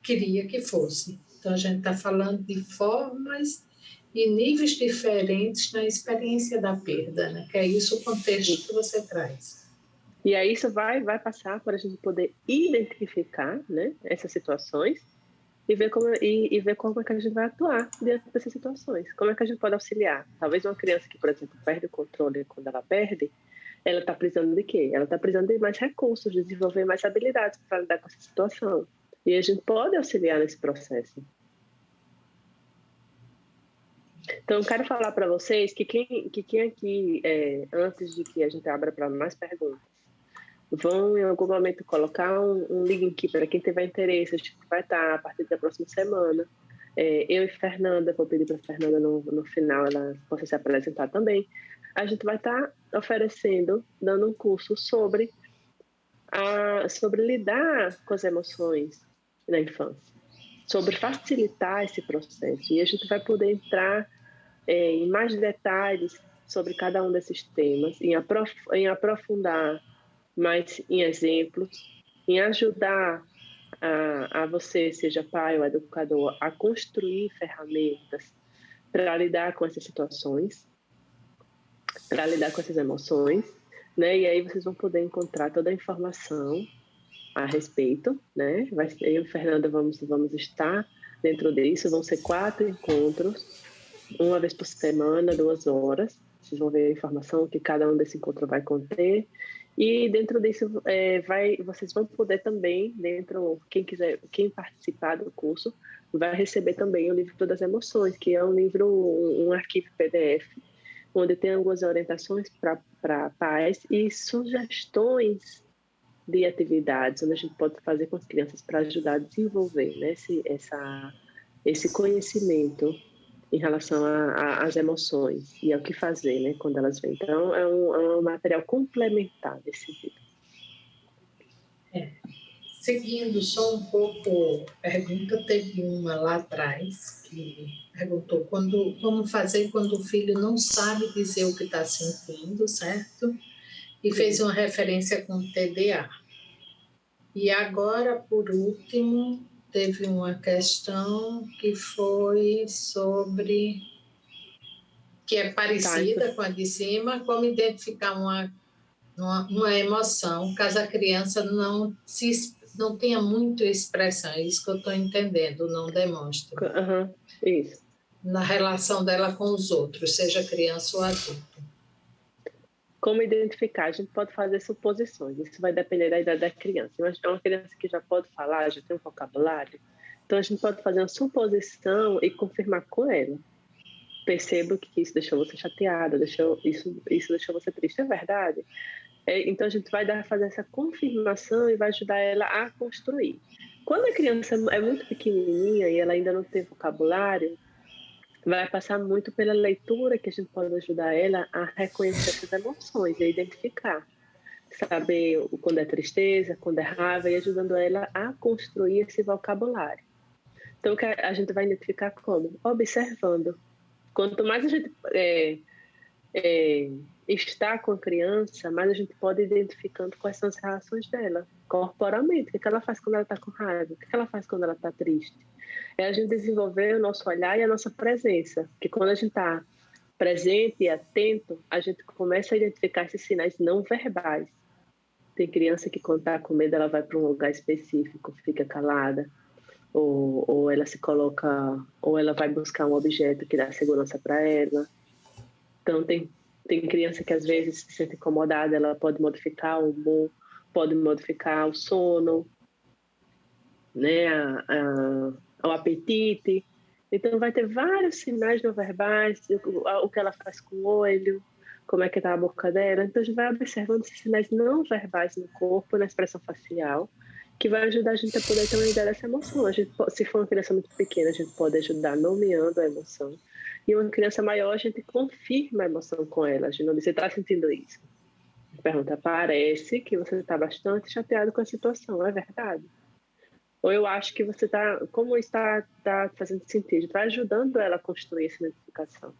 queria que fosse. Então, a gente está falando de formas e níveis diferentes na experiência da perda, né? Que é isso o contexto que você traz. E aí isso vai passar para a gente poder identificar, né, essas situações e ver como é que a gente vai atuar diante dessas situações. Como é que a gente pode auxiliar? Talvez uma criança que, por exemplo, perde o controle quando ela perde, ela está precisando de quê? Ela está precisando de mais recursos, de desenvolver mais habilidades para lidar com essa situação. E a gente pode auxiliar nesse processo. Então, eu quero falar para vocês que quem aqui, antes de que a gente abra para mais perguntas, vão em algum momento colocar um link aqui para quem tiver interesse. A gente vai estar a partir da próxima semana. Eu e Fernanda, vou pedir para a Fernanda no final ela possa se apresentar também. A gente vai estar oferecendo, dando um curso sobre lidar com as emoções na infância, sobre facilitar esse processo. E a gente vai poder entrar em mais detalhes sobre cada um desses temas, em aprofundar mais em exemplos, em ajudar a você, seja pai ou educador, a construir ferramentas para lidar com essas situações, para lidar com essas emoções, né? E aí vocês vão poder encontrar toda a informação a respeito, né? Eu e Fernanda vamos estar dentro disso, vão ser 4 encontros, uma vez por semana, 2 horas. Vocês vão ver a informação que cada um desse encontro vai conter. E dentro disso, vocês vão poder também, quem participar do curso, vai receber também o livro das emoções, que é um arquivo PDF, onde tem algumas orientações para pais e sugestões de atividades, onde a gente pode fazer com as crianças para ajudar a desenvolver, né, esse conhecimento em relação às emoções e ao que fazer, né, quando elas vêm. Então, é um material complementar desse livro. Seguindo só um pouco a pergunta, teve uma lá atrás que perguntou como fazer quando o filho não sabe dizer o que está sentindo, certo? E fez uma referência com TDA. E agora, por último, teve uma questão que foi sobre, que é parecida com a de cima, como identificar uma emoção, caso a criança não tenha muita expressão, é isso que eu estou entendendo, não demonstra. Isso. Na relação dela com os outros, seja criança ou adulto. Como identificar? A gente pode fazer suposições, isso vai depender da idade da criança. Mas é uma criança que já pode falar, já tem um vocabulário, então a gente pode fazer uma suposição e confirmar com ela. percebo que isso deixou você chateada, isso deixou você triste, é verdade? Então, a gente vai fazer essa confirmação e vai ajudar ela a construir. Quando a criança é muito pequenininha e ela ainda não tem vocabulário, vai passar muito pela leitura, que a gente pode ajudar ela a reconhecer essas emoções e a identificar. Saber quando é tristeza, quando é raiva, e ajudando ela a construir esse vocabulário. Então, a gente vai identificar como? Observando. Quanto mais a gente está com a criança, mais a gente pode ir identificando quais são as reações dela, corporalmente. O que ela faz quando ela está com raiva? O que ela faz quando ela está triste? É a gente desenvolver o nosso olhar e a nossa presença. Porque quando a gente está presente e atento, a gente começa a identificar esses sinais não verbais. Tem criança que, quando está com medo, ela vai para um lugar específico, fica calada, ou ela se coloca, ou ela vai buscar um objeto que dá segurança para ela. Então, tem criança que às vezes se sente incomodada, ela pode modificar o humor, pode modificar o sono, né, o apetite. Então, vai ter vários sinais não verbais, o que ela faz com o olho, como é que está a boca dela. Então, a gente vai observando esses sinais não verbais no corpo, na expressão facial, que vai ajudar a gente a poder ter uma ideia dessa emoção. Se for uma criança muito pequena, a gente pode ajudar nomeando a emoção. E uma criança maior, a gente confirma a emoção com ela. A gente não diz, você está sentindo isso? Pergunta, parece que você está bastante chateado com a situação, é verdade? Ou eu acho que você está, como está fazendo sentido? Está ajudando ela a construir essa identificação.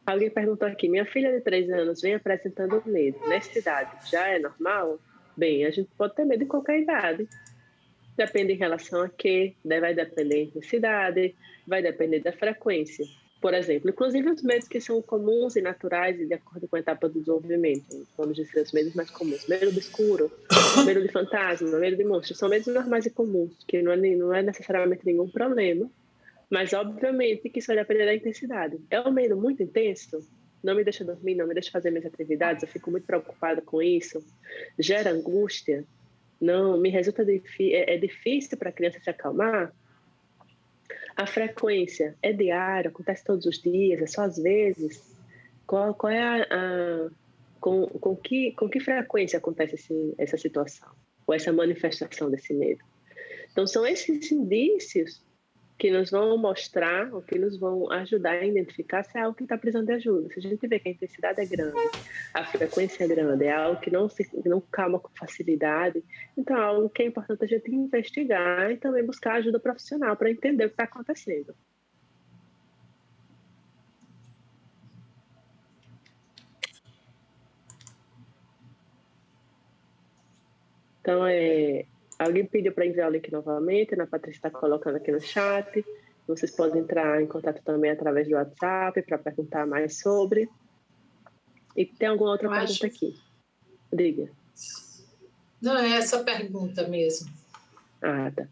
Alguém perguntou aqui, minha filha de 3 anos vem apresentando medo. Nessa idade, já é normal? Bem, a gente pode ter medo em qualquer idade. Depende em relação a quê, vai depender da intensidade, vai depender da frequência. Por exemplo, inclusive os medos que são comuns e naturais e de acordo com a etapa do desenvolvimento. Vamos dizer, os medos mais comuns. Medo do escuro, medo de fantasma, medo de monstros. São medos normais e comuns, que não é necessariamente nenhum problema, mas obviamente que isso vai depender da intensidade. É um medo muito intenso? Não me deixa dormir, não me deixa fazer minhas atividades, eu fico muito preocupada com isso. Gera angústia? Não, me resulta difícil para a criança se acalmar? A frequência é diária, acontece todos os dias, é só às vezes? Qual é com que frequência acontece essa situação? Ou essa manifestação desse medo? Então, são esses indícios que nos vão mostrar, ou que nos vão ajudar a identificar se é algo que está precisando de ajuda. Se a gente vê que a intensidade é grande, a frequência é grande, é algo que não calma com facilidade, então é algo que é importante a gente investigar e também buscar ajuda profissional para entender o que está acontecendo. Então, alguém pediu para enviar o link novamente, a Patrícia está colocando aqui no chat. Vocês podem entrar em contato também através do WhatsApp para perguntar mais sobre. E tem alguma outra pergunta aqui? Diga. Não, é essa pergunta mesmo. Ah, tá.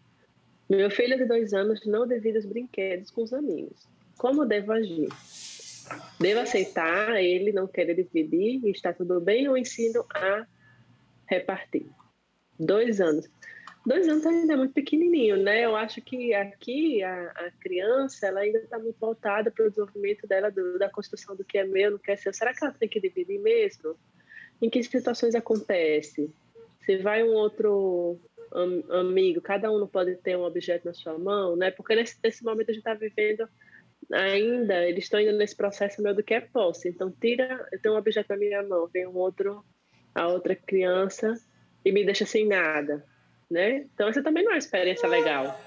Meu filho de 2 anos não divide os brinquedos com os amigos. Como devo agir? Devo aceitar ele não querer dividir e está tudo bem ou ensino a repartir? 2 anos. 2 anos ainda é muito pequenininho, né? Eu acho que aqui a criança ela ainda está muito voltada para o desenvolvimento dela, da construção do que é meu, não quer ser. Será que ela tem que dividir mesmo? Em que situações acontece? Se vai um outro amigo, cada um não pode ter um objeto na sua mão, né? Porque nesse momento a gente está vivendo ainda, eles estão indo nesse processo meu do que é posse. Então, eu tenho um objeto na minha mão, vem a outra criança e me deixa sem nada, né? Então, essa também não é uma experiência legal.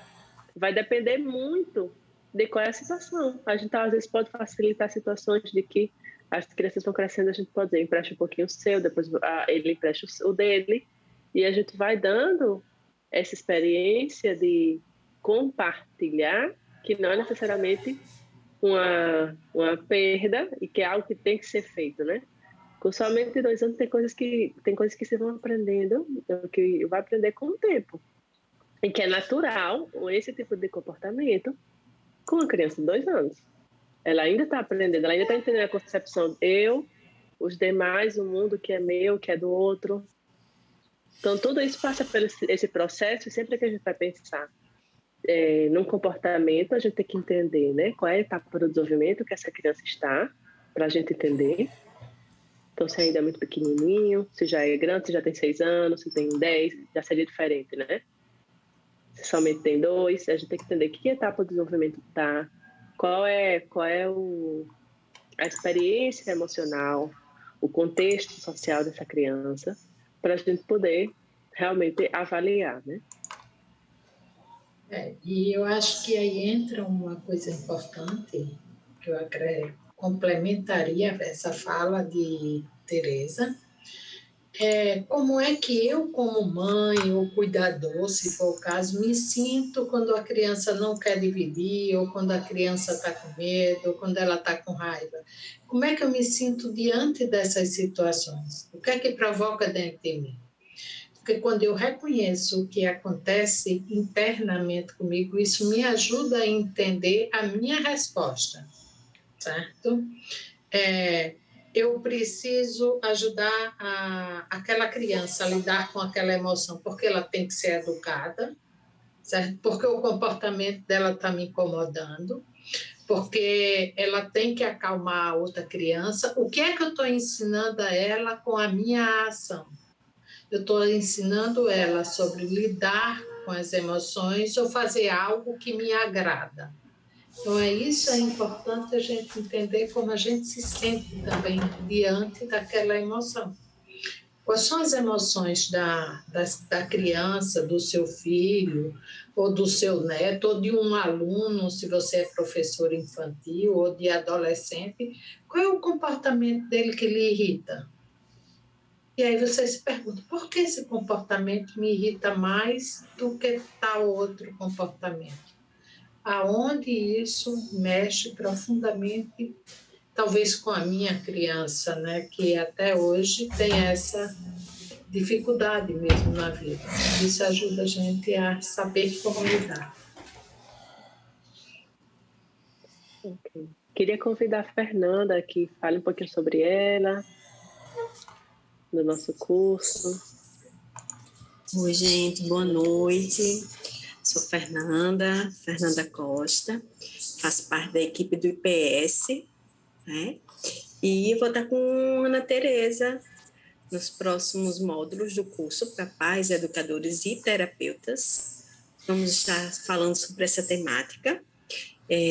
Vai depender muito de qual é a situação. A gente, às vezes, pode facilitar situações de que as crianças vão crescendo, a gente pode dizer, empresta um pouquinho o seu, depois ele empresta o dele, e a gente vai dando essa experiência de compartilhar, que não é necessariamente uma perda, e que é algo que tem que ser feito, né? Com somente 2 anos tem coisas que se vão aprendendo, que vai aprender com o tempo, e que é natural esse tipo de comportamento com uma criança de 2 anos. Ela ainda está aprendendo, ela ainda está entendendo a concepção os demais, o mundo que é meu, que é do outro. Então, tudo isso passa por esse processo, e sempre que a gente vai pensar num comportamento, a gente tem que entender, né, qual é a etapa do desenvolvimento que essa criança está, para a gente entender. Então, se ainda é muito pequenininho, se já é grande, se já tem 6 anos, se tem 10, já seria diferente, né? Se somente tem 2, a gente tem que entender que etapa do desenvolvimento está, qual é a experiência emocional, o contexto social dessa criança, para a gente poder realmente avaliar, né? E eu acho que aí entra uma coisa importante, que eu complementaria essa fala de Tereza, como é que eu, como mãe ou cuidador, se for o caso, me sinto quando a criança não quer dividir, ou quando a criança está com medo, ou quando ela está com raiva. Como é que eu me sinto diante dessas situações? O que é que provoca dentro de mim? Porque quando eu reconheço o que acontece internamente comigo, isso me ajuda a entender a minha resposta, certo? Eu preciso ajudar aquela criança a lidar com aquela emoção, porque ela tem que ser educada, certo? Porque o comportamento dela está me incomodando, porque ela tem que acalmar a outra criança. O que é que eu estou ensinando a ela com a minha ação? Eu estou ensinando ela sobre lidar com as emoções ou fazer algo que me agrada. Então, isso é importante a gente entender como a gente se sente também diante daquela emoção. Quais são as emoções da criança, do seu filho, ou do seu neto, ou de um aluno, se você é professor infantil, ou de adolescente? Qual é o comportamento dele que lhe irrita? E aí você se pergunta, por que esse comportamento me irrita mais do que tal outro comportamento? Aonde isso mexe profundamente, talvez com a minha criança, né, que até hoje tem essa dificuldade mesmo na vida. Isso ajuda a gente a saber como lidar. Okay. Queria convidar a Fernanda que fale um pouquinho sobre ela, do nosso curso. Oi, gente, boa noite. Sou Fernanda Costa, faço parte da equipe do IPS, né? E vou estar com Ana Tereza nos próximos módulos do curso para pais, educadores e terapeutas. Vamos estar falando sobre essa temática.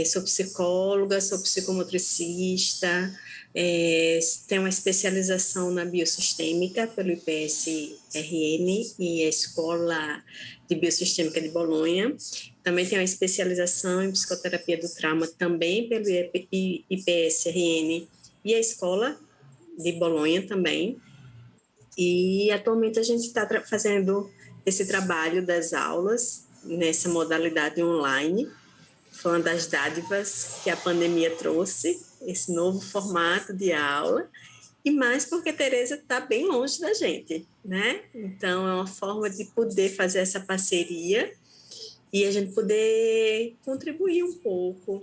Sou psicóloga, sou psicomotricista, tenho uma especialização na biosistêmica pelo IPS-RN e a Escola de Biosistêmica de Bolonha. Também tenho uma especialização em psicoterapia do trauma também pelo IPS-RN e a Escola de Bolonha também. E atualmente a gente está fazendo esse trabalho das aulas nessa modalidade online. Foi uma das dádivas que a pandemia trouxe, esse novo formato de aula, e mais porque Tereza está bem longe da gente, né? Então, é uma forma de poder fazer essa parceria e a gente poder contribuir um pouco,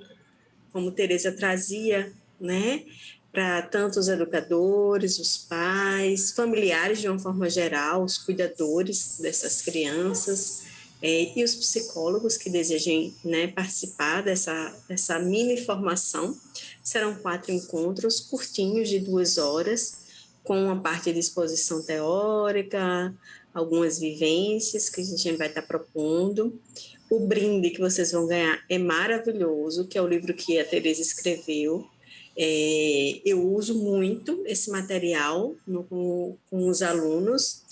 como Tereza trazia, né? Para tanto os educadores, os pais, familiares de uma forma geral, os cuidadores dessas crianças, e os psicólogos que desejem, né, participar dessa mini formação. Serão 4 encontros curtinhos de 2 horas, com uma parte de exposição teórica, algumas vivências que a gente vai estar propondo. O brinde que vocês vão ganhar é maravilhoso, que é o livro que a Tereza escreveu. Eu uso muito esse material com os alunos,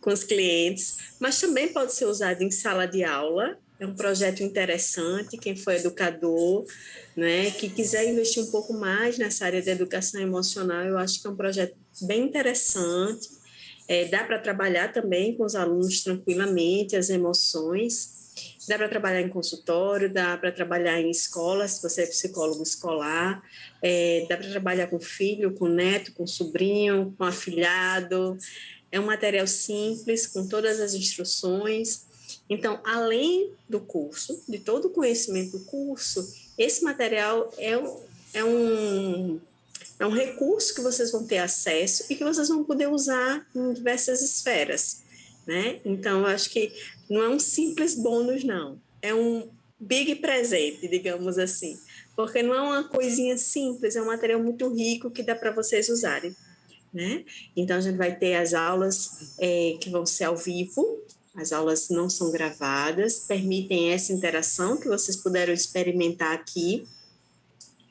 com os clientes, mas também pode ser usado em sala de aula. É um projeto interessante. Quem for educador, né, que quiser investir um pouco mais nessa área de educação emocional, eu acho que é um projeto bem interessante. Dá para trabalhar também com os alunos tranquilamente as emoções. Dá para trabalhar em consultório, dá para trabalhar em escola, se você é psicólogo escolar, dá para trabalhar com filho, com neto, com sobrinho, com afilhado. É um material simples, com todas as instruções. Então, além do curso, de todo o conhecimento do curso, esse material é um recurso que vocês vão ter acesso e que vocês vão poder usar em diversas esferas, né? Então, eu acho que não é um simples bônus, não. é um big presente, digamos assim, porque não é uma coisinha simples, é um material muito rico que dá para vocês usarem, né? Então, a gente vai ter as aulas que vão ser ao vivo, as aulas não são gravadas, permitem essa interação que vocês puderam experimentar aqui,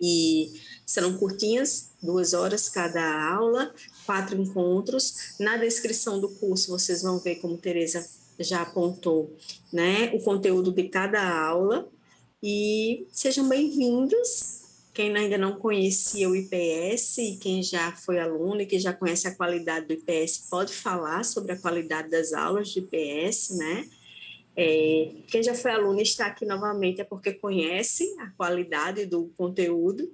e serão curtinhas, 2 horas cada aula, 4 encontros. Na descrição do curso vocês vão ver, como Tereza já apontou, né, o conteúdo de cada aula. E sejam bem-vindos. Quem ainda não conhecia o IPS e quem já foi aluno e que já conhece a qualidade do IPS pode falar sobre a qualidade das aulas do IPS, né? Quem já foi aluno e está aqui novamente é porque conhece a qualidade do conteúdo.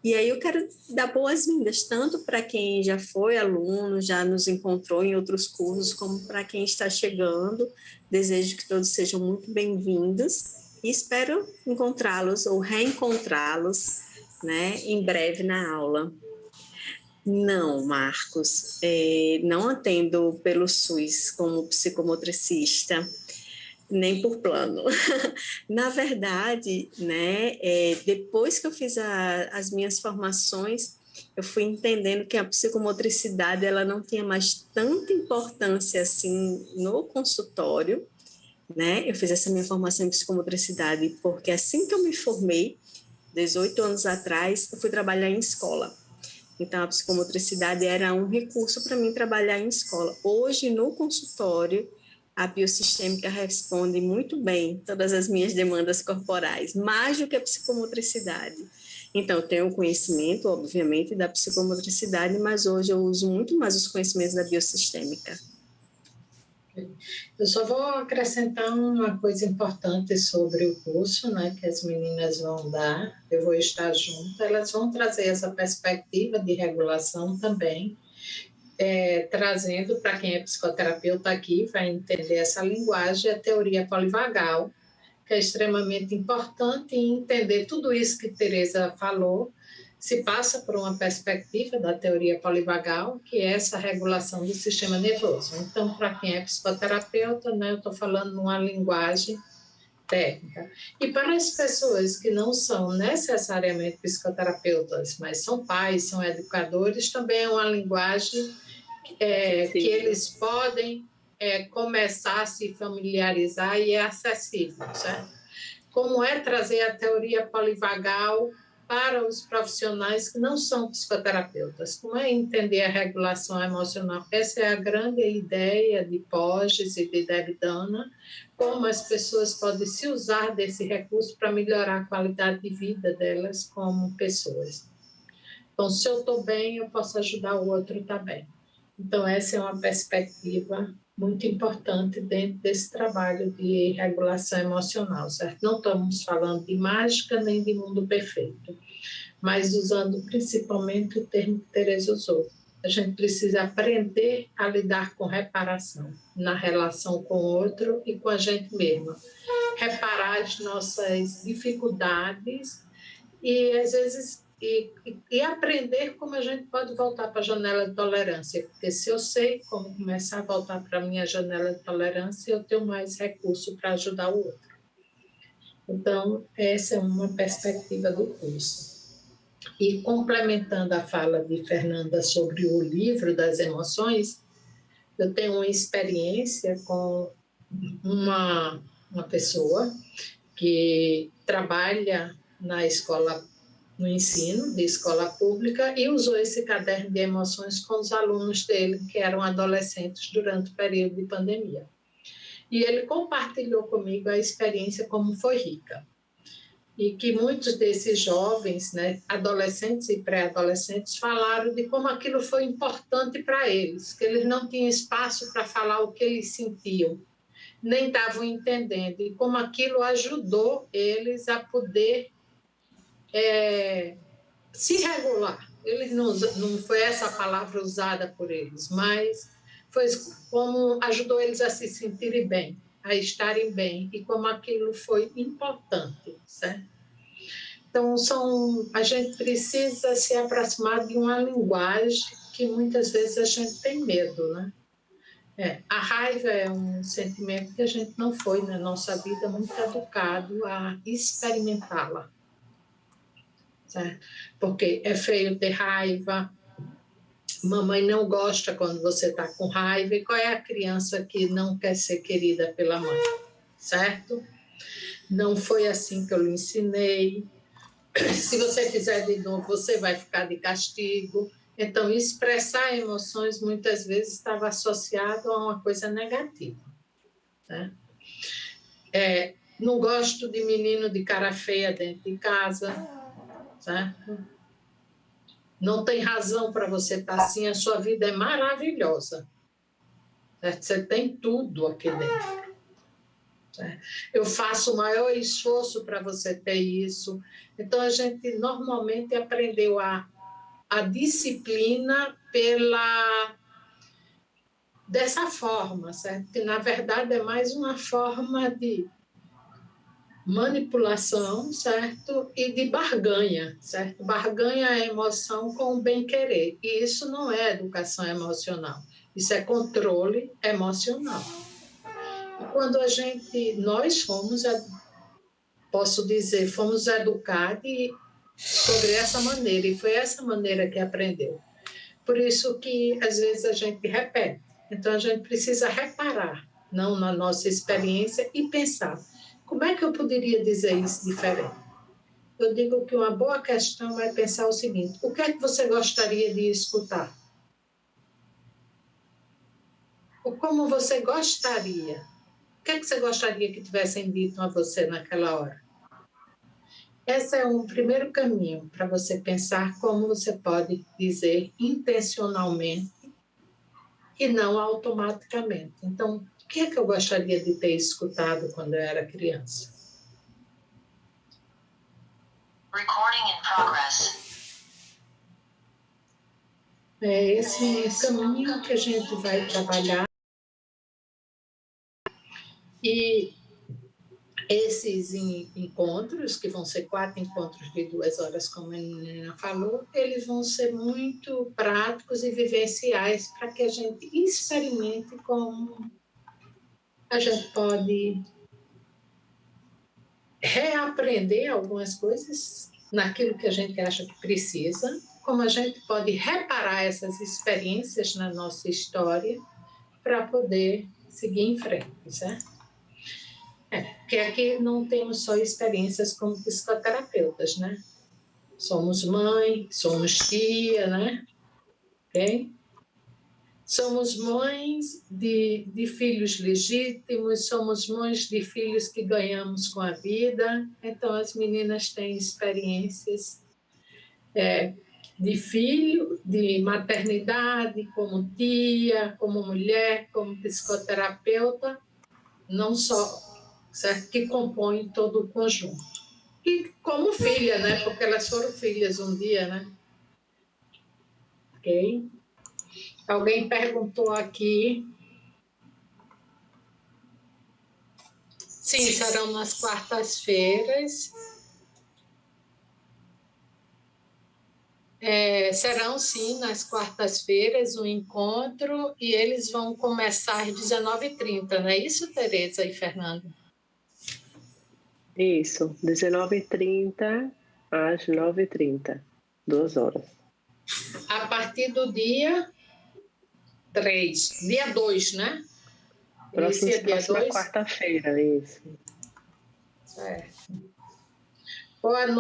E aí eu quero dar boas-vindas, tanto para quem já foi aluno, já nos encontrou em outros cursos, como para quem está chegando. Desejo que todos sejam muito bem-vindos e espero encontrá-los ou reencontrá-los, né, em breve na aula. Não, Marcos, não atendo pelo SUS como psicomotricista, nem por plano. Na verdade, né, depois que eu fiz as minhas formações, eu fui entendendo que a psicomotricidade ela não tinha mais tanta importância assim no consultório, né? Eu fiz essa minha formação em psicomotricidade porque assim que eu me formei, 18 anos atrás, eu fui trabalhar em escola. Então, a psicomotricidade era um recurso para mim trabalhar em escola. Hoje, no consultório, a biosistêmica responde muito bem todas as minhas demandas corporais, mais do que a psicomotricidade. Então, eu tenho conhecimento, obviamente, da psicomotricidade, mas hoje eu uso muito mais os conhecimentos da biosistêmica. Eu só vou acrescentar uma coisa importante sobre o curso, né, que as meninas vão dar. Eu vou estar junto, elas vão trazer essa perspectiva de regulação também, trazendo para quem é psicoterapeuta aqui, vai entender essa linguagem, a teoria polivagal, que é extremamente importante em entender tudo isso que Tereza falou, se passa por uma perspectiva da teoria polivagal, que é essa regulação do sistema nervoso. Então, para quem é psicoterapeuta, né, eu estou falando numa linguagem técnica. E para as pessoas que não são necessariamente psicoterapeutas, mas são pais, são educadores, também é uma linguagem que eles podem começar a se familiarizar e é acessível, certo? Como é trazer a teoria polivagal para os profissionais que não são psicoterapeutas? Como é entender a regulação emocional? Essa é a grande ideia de Porges e de Debdana, como as pessoas podem se usar desse recurso para melhorar a qualidade de vida delas como pessoas. Então, se eu estou bem, eu posso ajudar o outro também. Então, essa é uma perspectiva muito importante dentro desse trabalho de regulação emocional, certo? Não estamos falando de mágica nem de mundo perfeito, mas usando principalmente o termo que Tereza usou. A gente precisa aprender a lidar com reparação na relação com o outro e com a gente mesma. Reparar as nossas dificuldades e, às vezes, e aprender como a gente pode voltar para a janela de tolerância, porque se eu sei como começar a voltar para a minha janela de tolerância, eu tenho mais recurso para ajudar o outro. Então, essa é uma perspectiva do curso. E complementando a fala de Fernanda sobre o livro das emoções, eu tenho uma experiência com uma pessoa que trabalha na escola, no ensino de escola pública, e usou esse caderno de emoções com os alunos dele, que eram adolescentes durante o período de pandemia. E ele compartilhou comigo a experiência como foi rica. E que muitos desses jovens, né, adolescentes e pré-adolescentes, falaram de como aquilo foi importante para eles, que eles não tinham espaço para falar o que eles sentiam, nem estavam entendendo, e como aquilo ajudou eles a poder se regular. Eles não foi essa a palavra usada por eles, mas foi como ajudou eles a se sentirem bem, a estarem bem, e como aquilo foi importante, certo? Então, a gente precisa se aproximar de uma linguagem que muitas vezes a gente tem medo, né? A raiva é um sentimento que a gente não foi, na nossa vida, muito educado a experimentá-la. Certo? Porque é feio ter raiva, mamãe não gosta quando você está com raiva, e qual é a criança que não quer ser querida pela mãe? Certo? Não foi assim que eu lhe ensinei. Se você fizer de novo, você vai ficar de castigo. Então, expressar emoções muitas vezes estava associado a uma coisa negativa. Né? Não gosto de menino de cara feia dentro de casa, certo? Não tem razão para você estar assim, a sua vida é maravilhosa. Certo? Você tem tudo aqui dentro. Certo? Eu faço o maior esforço para você ter isso. Então, a gente normalmente aprendeu a disciplina dessa forma, certo? Que, na verdade, é mais uma forma de manipulação, certo? E de barganha, certo? Barganha a emoção com o bem-querer. E isso não é educação emocional. Isso é controle emocional. E quando nós fomos, posso dizer, fomos educados sobre essa maneira, e foi essa maneira que aprendeu. Por isso que, às vezes, a gente repete. Então, a gente precisa reparar, não na nossa experiência, e pensar, como é que eu poderia dizer isso diferente? Eu digo que uma boa questão é pensar o seguinte: o que é que você gostaria de escutar? Ou como você gostaria? O que é que você gostaria que tivessem dito a você naquela hora? Esse é um primeiro caminho para você pensar como você pode dizer intencionalmente e não automaticamente. Então, o que é que eu gostaria de ter escutado quando eu era criança? Recording in progress. É esse caminho que a gente vai trabalhar. E esses encontros, que vão ser 4 encontros de 2 horas, como a menina falou, eles vão ser muito práticos e vivenciais para que a gente experimente como a gente pode reaprender algumas coisas naquilo que a gente acha que precisa, como a gente pode reparar essas experiências na nossa história para poder seguir em frente, certo? Porque aqui não temos só experiências como psicoterapeutas, né? Somos mãe, somos tia, né? Ok? Somos mães de filhos legítimos, somos mães de filhos que ganhamos com a vida. Então, as meninas têm experiências de filho, de maternidade, como tia, como mulher, como psicoterapeuta, não só, certo? Que compõem todo o conjunto. E como filha, né? Porque elas foram filhas um dia, né? Ok? Alguém perguntou aqui. Sim, serão nas quartas-feiras. Serão, sim, nas quartas-feiras, um encontro, e eles vão começar às 19h30, não é isso, Tereza e Fernando? Isso, 19h30 às 9h30, 2 horas. A partir do dia 3, dia 2, né? Próxima quarta-feira, isso. Boa noite.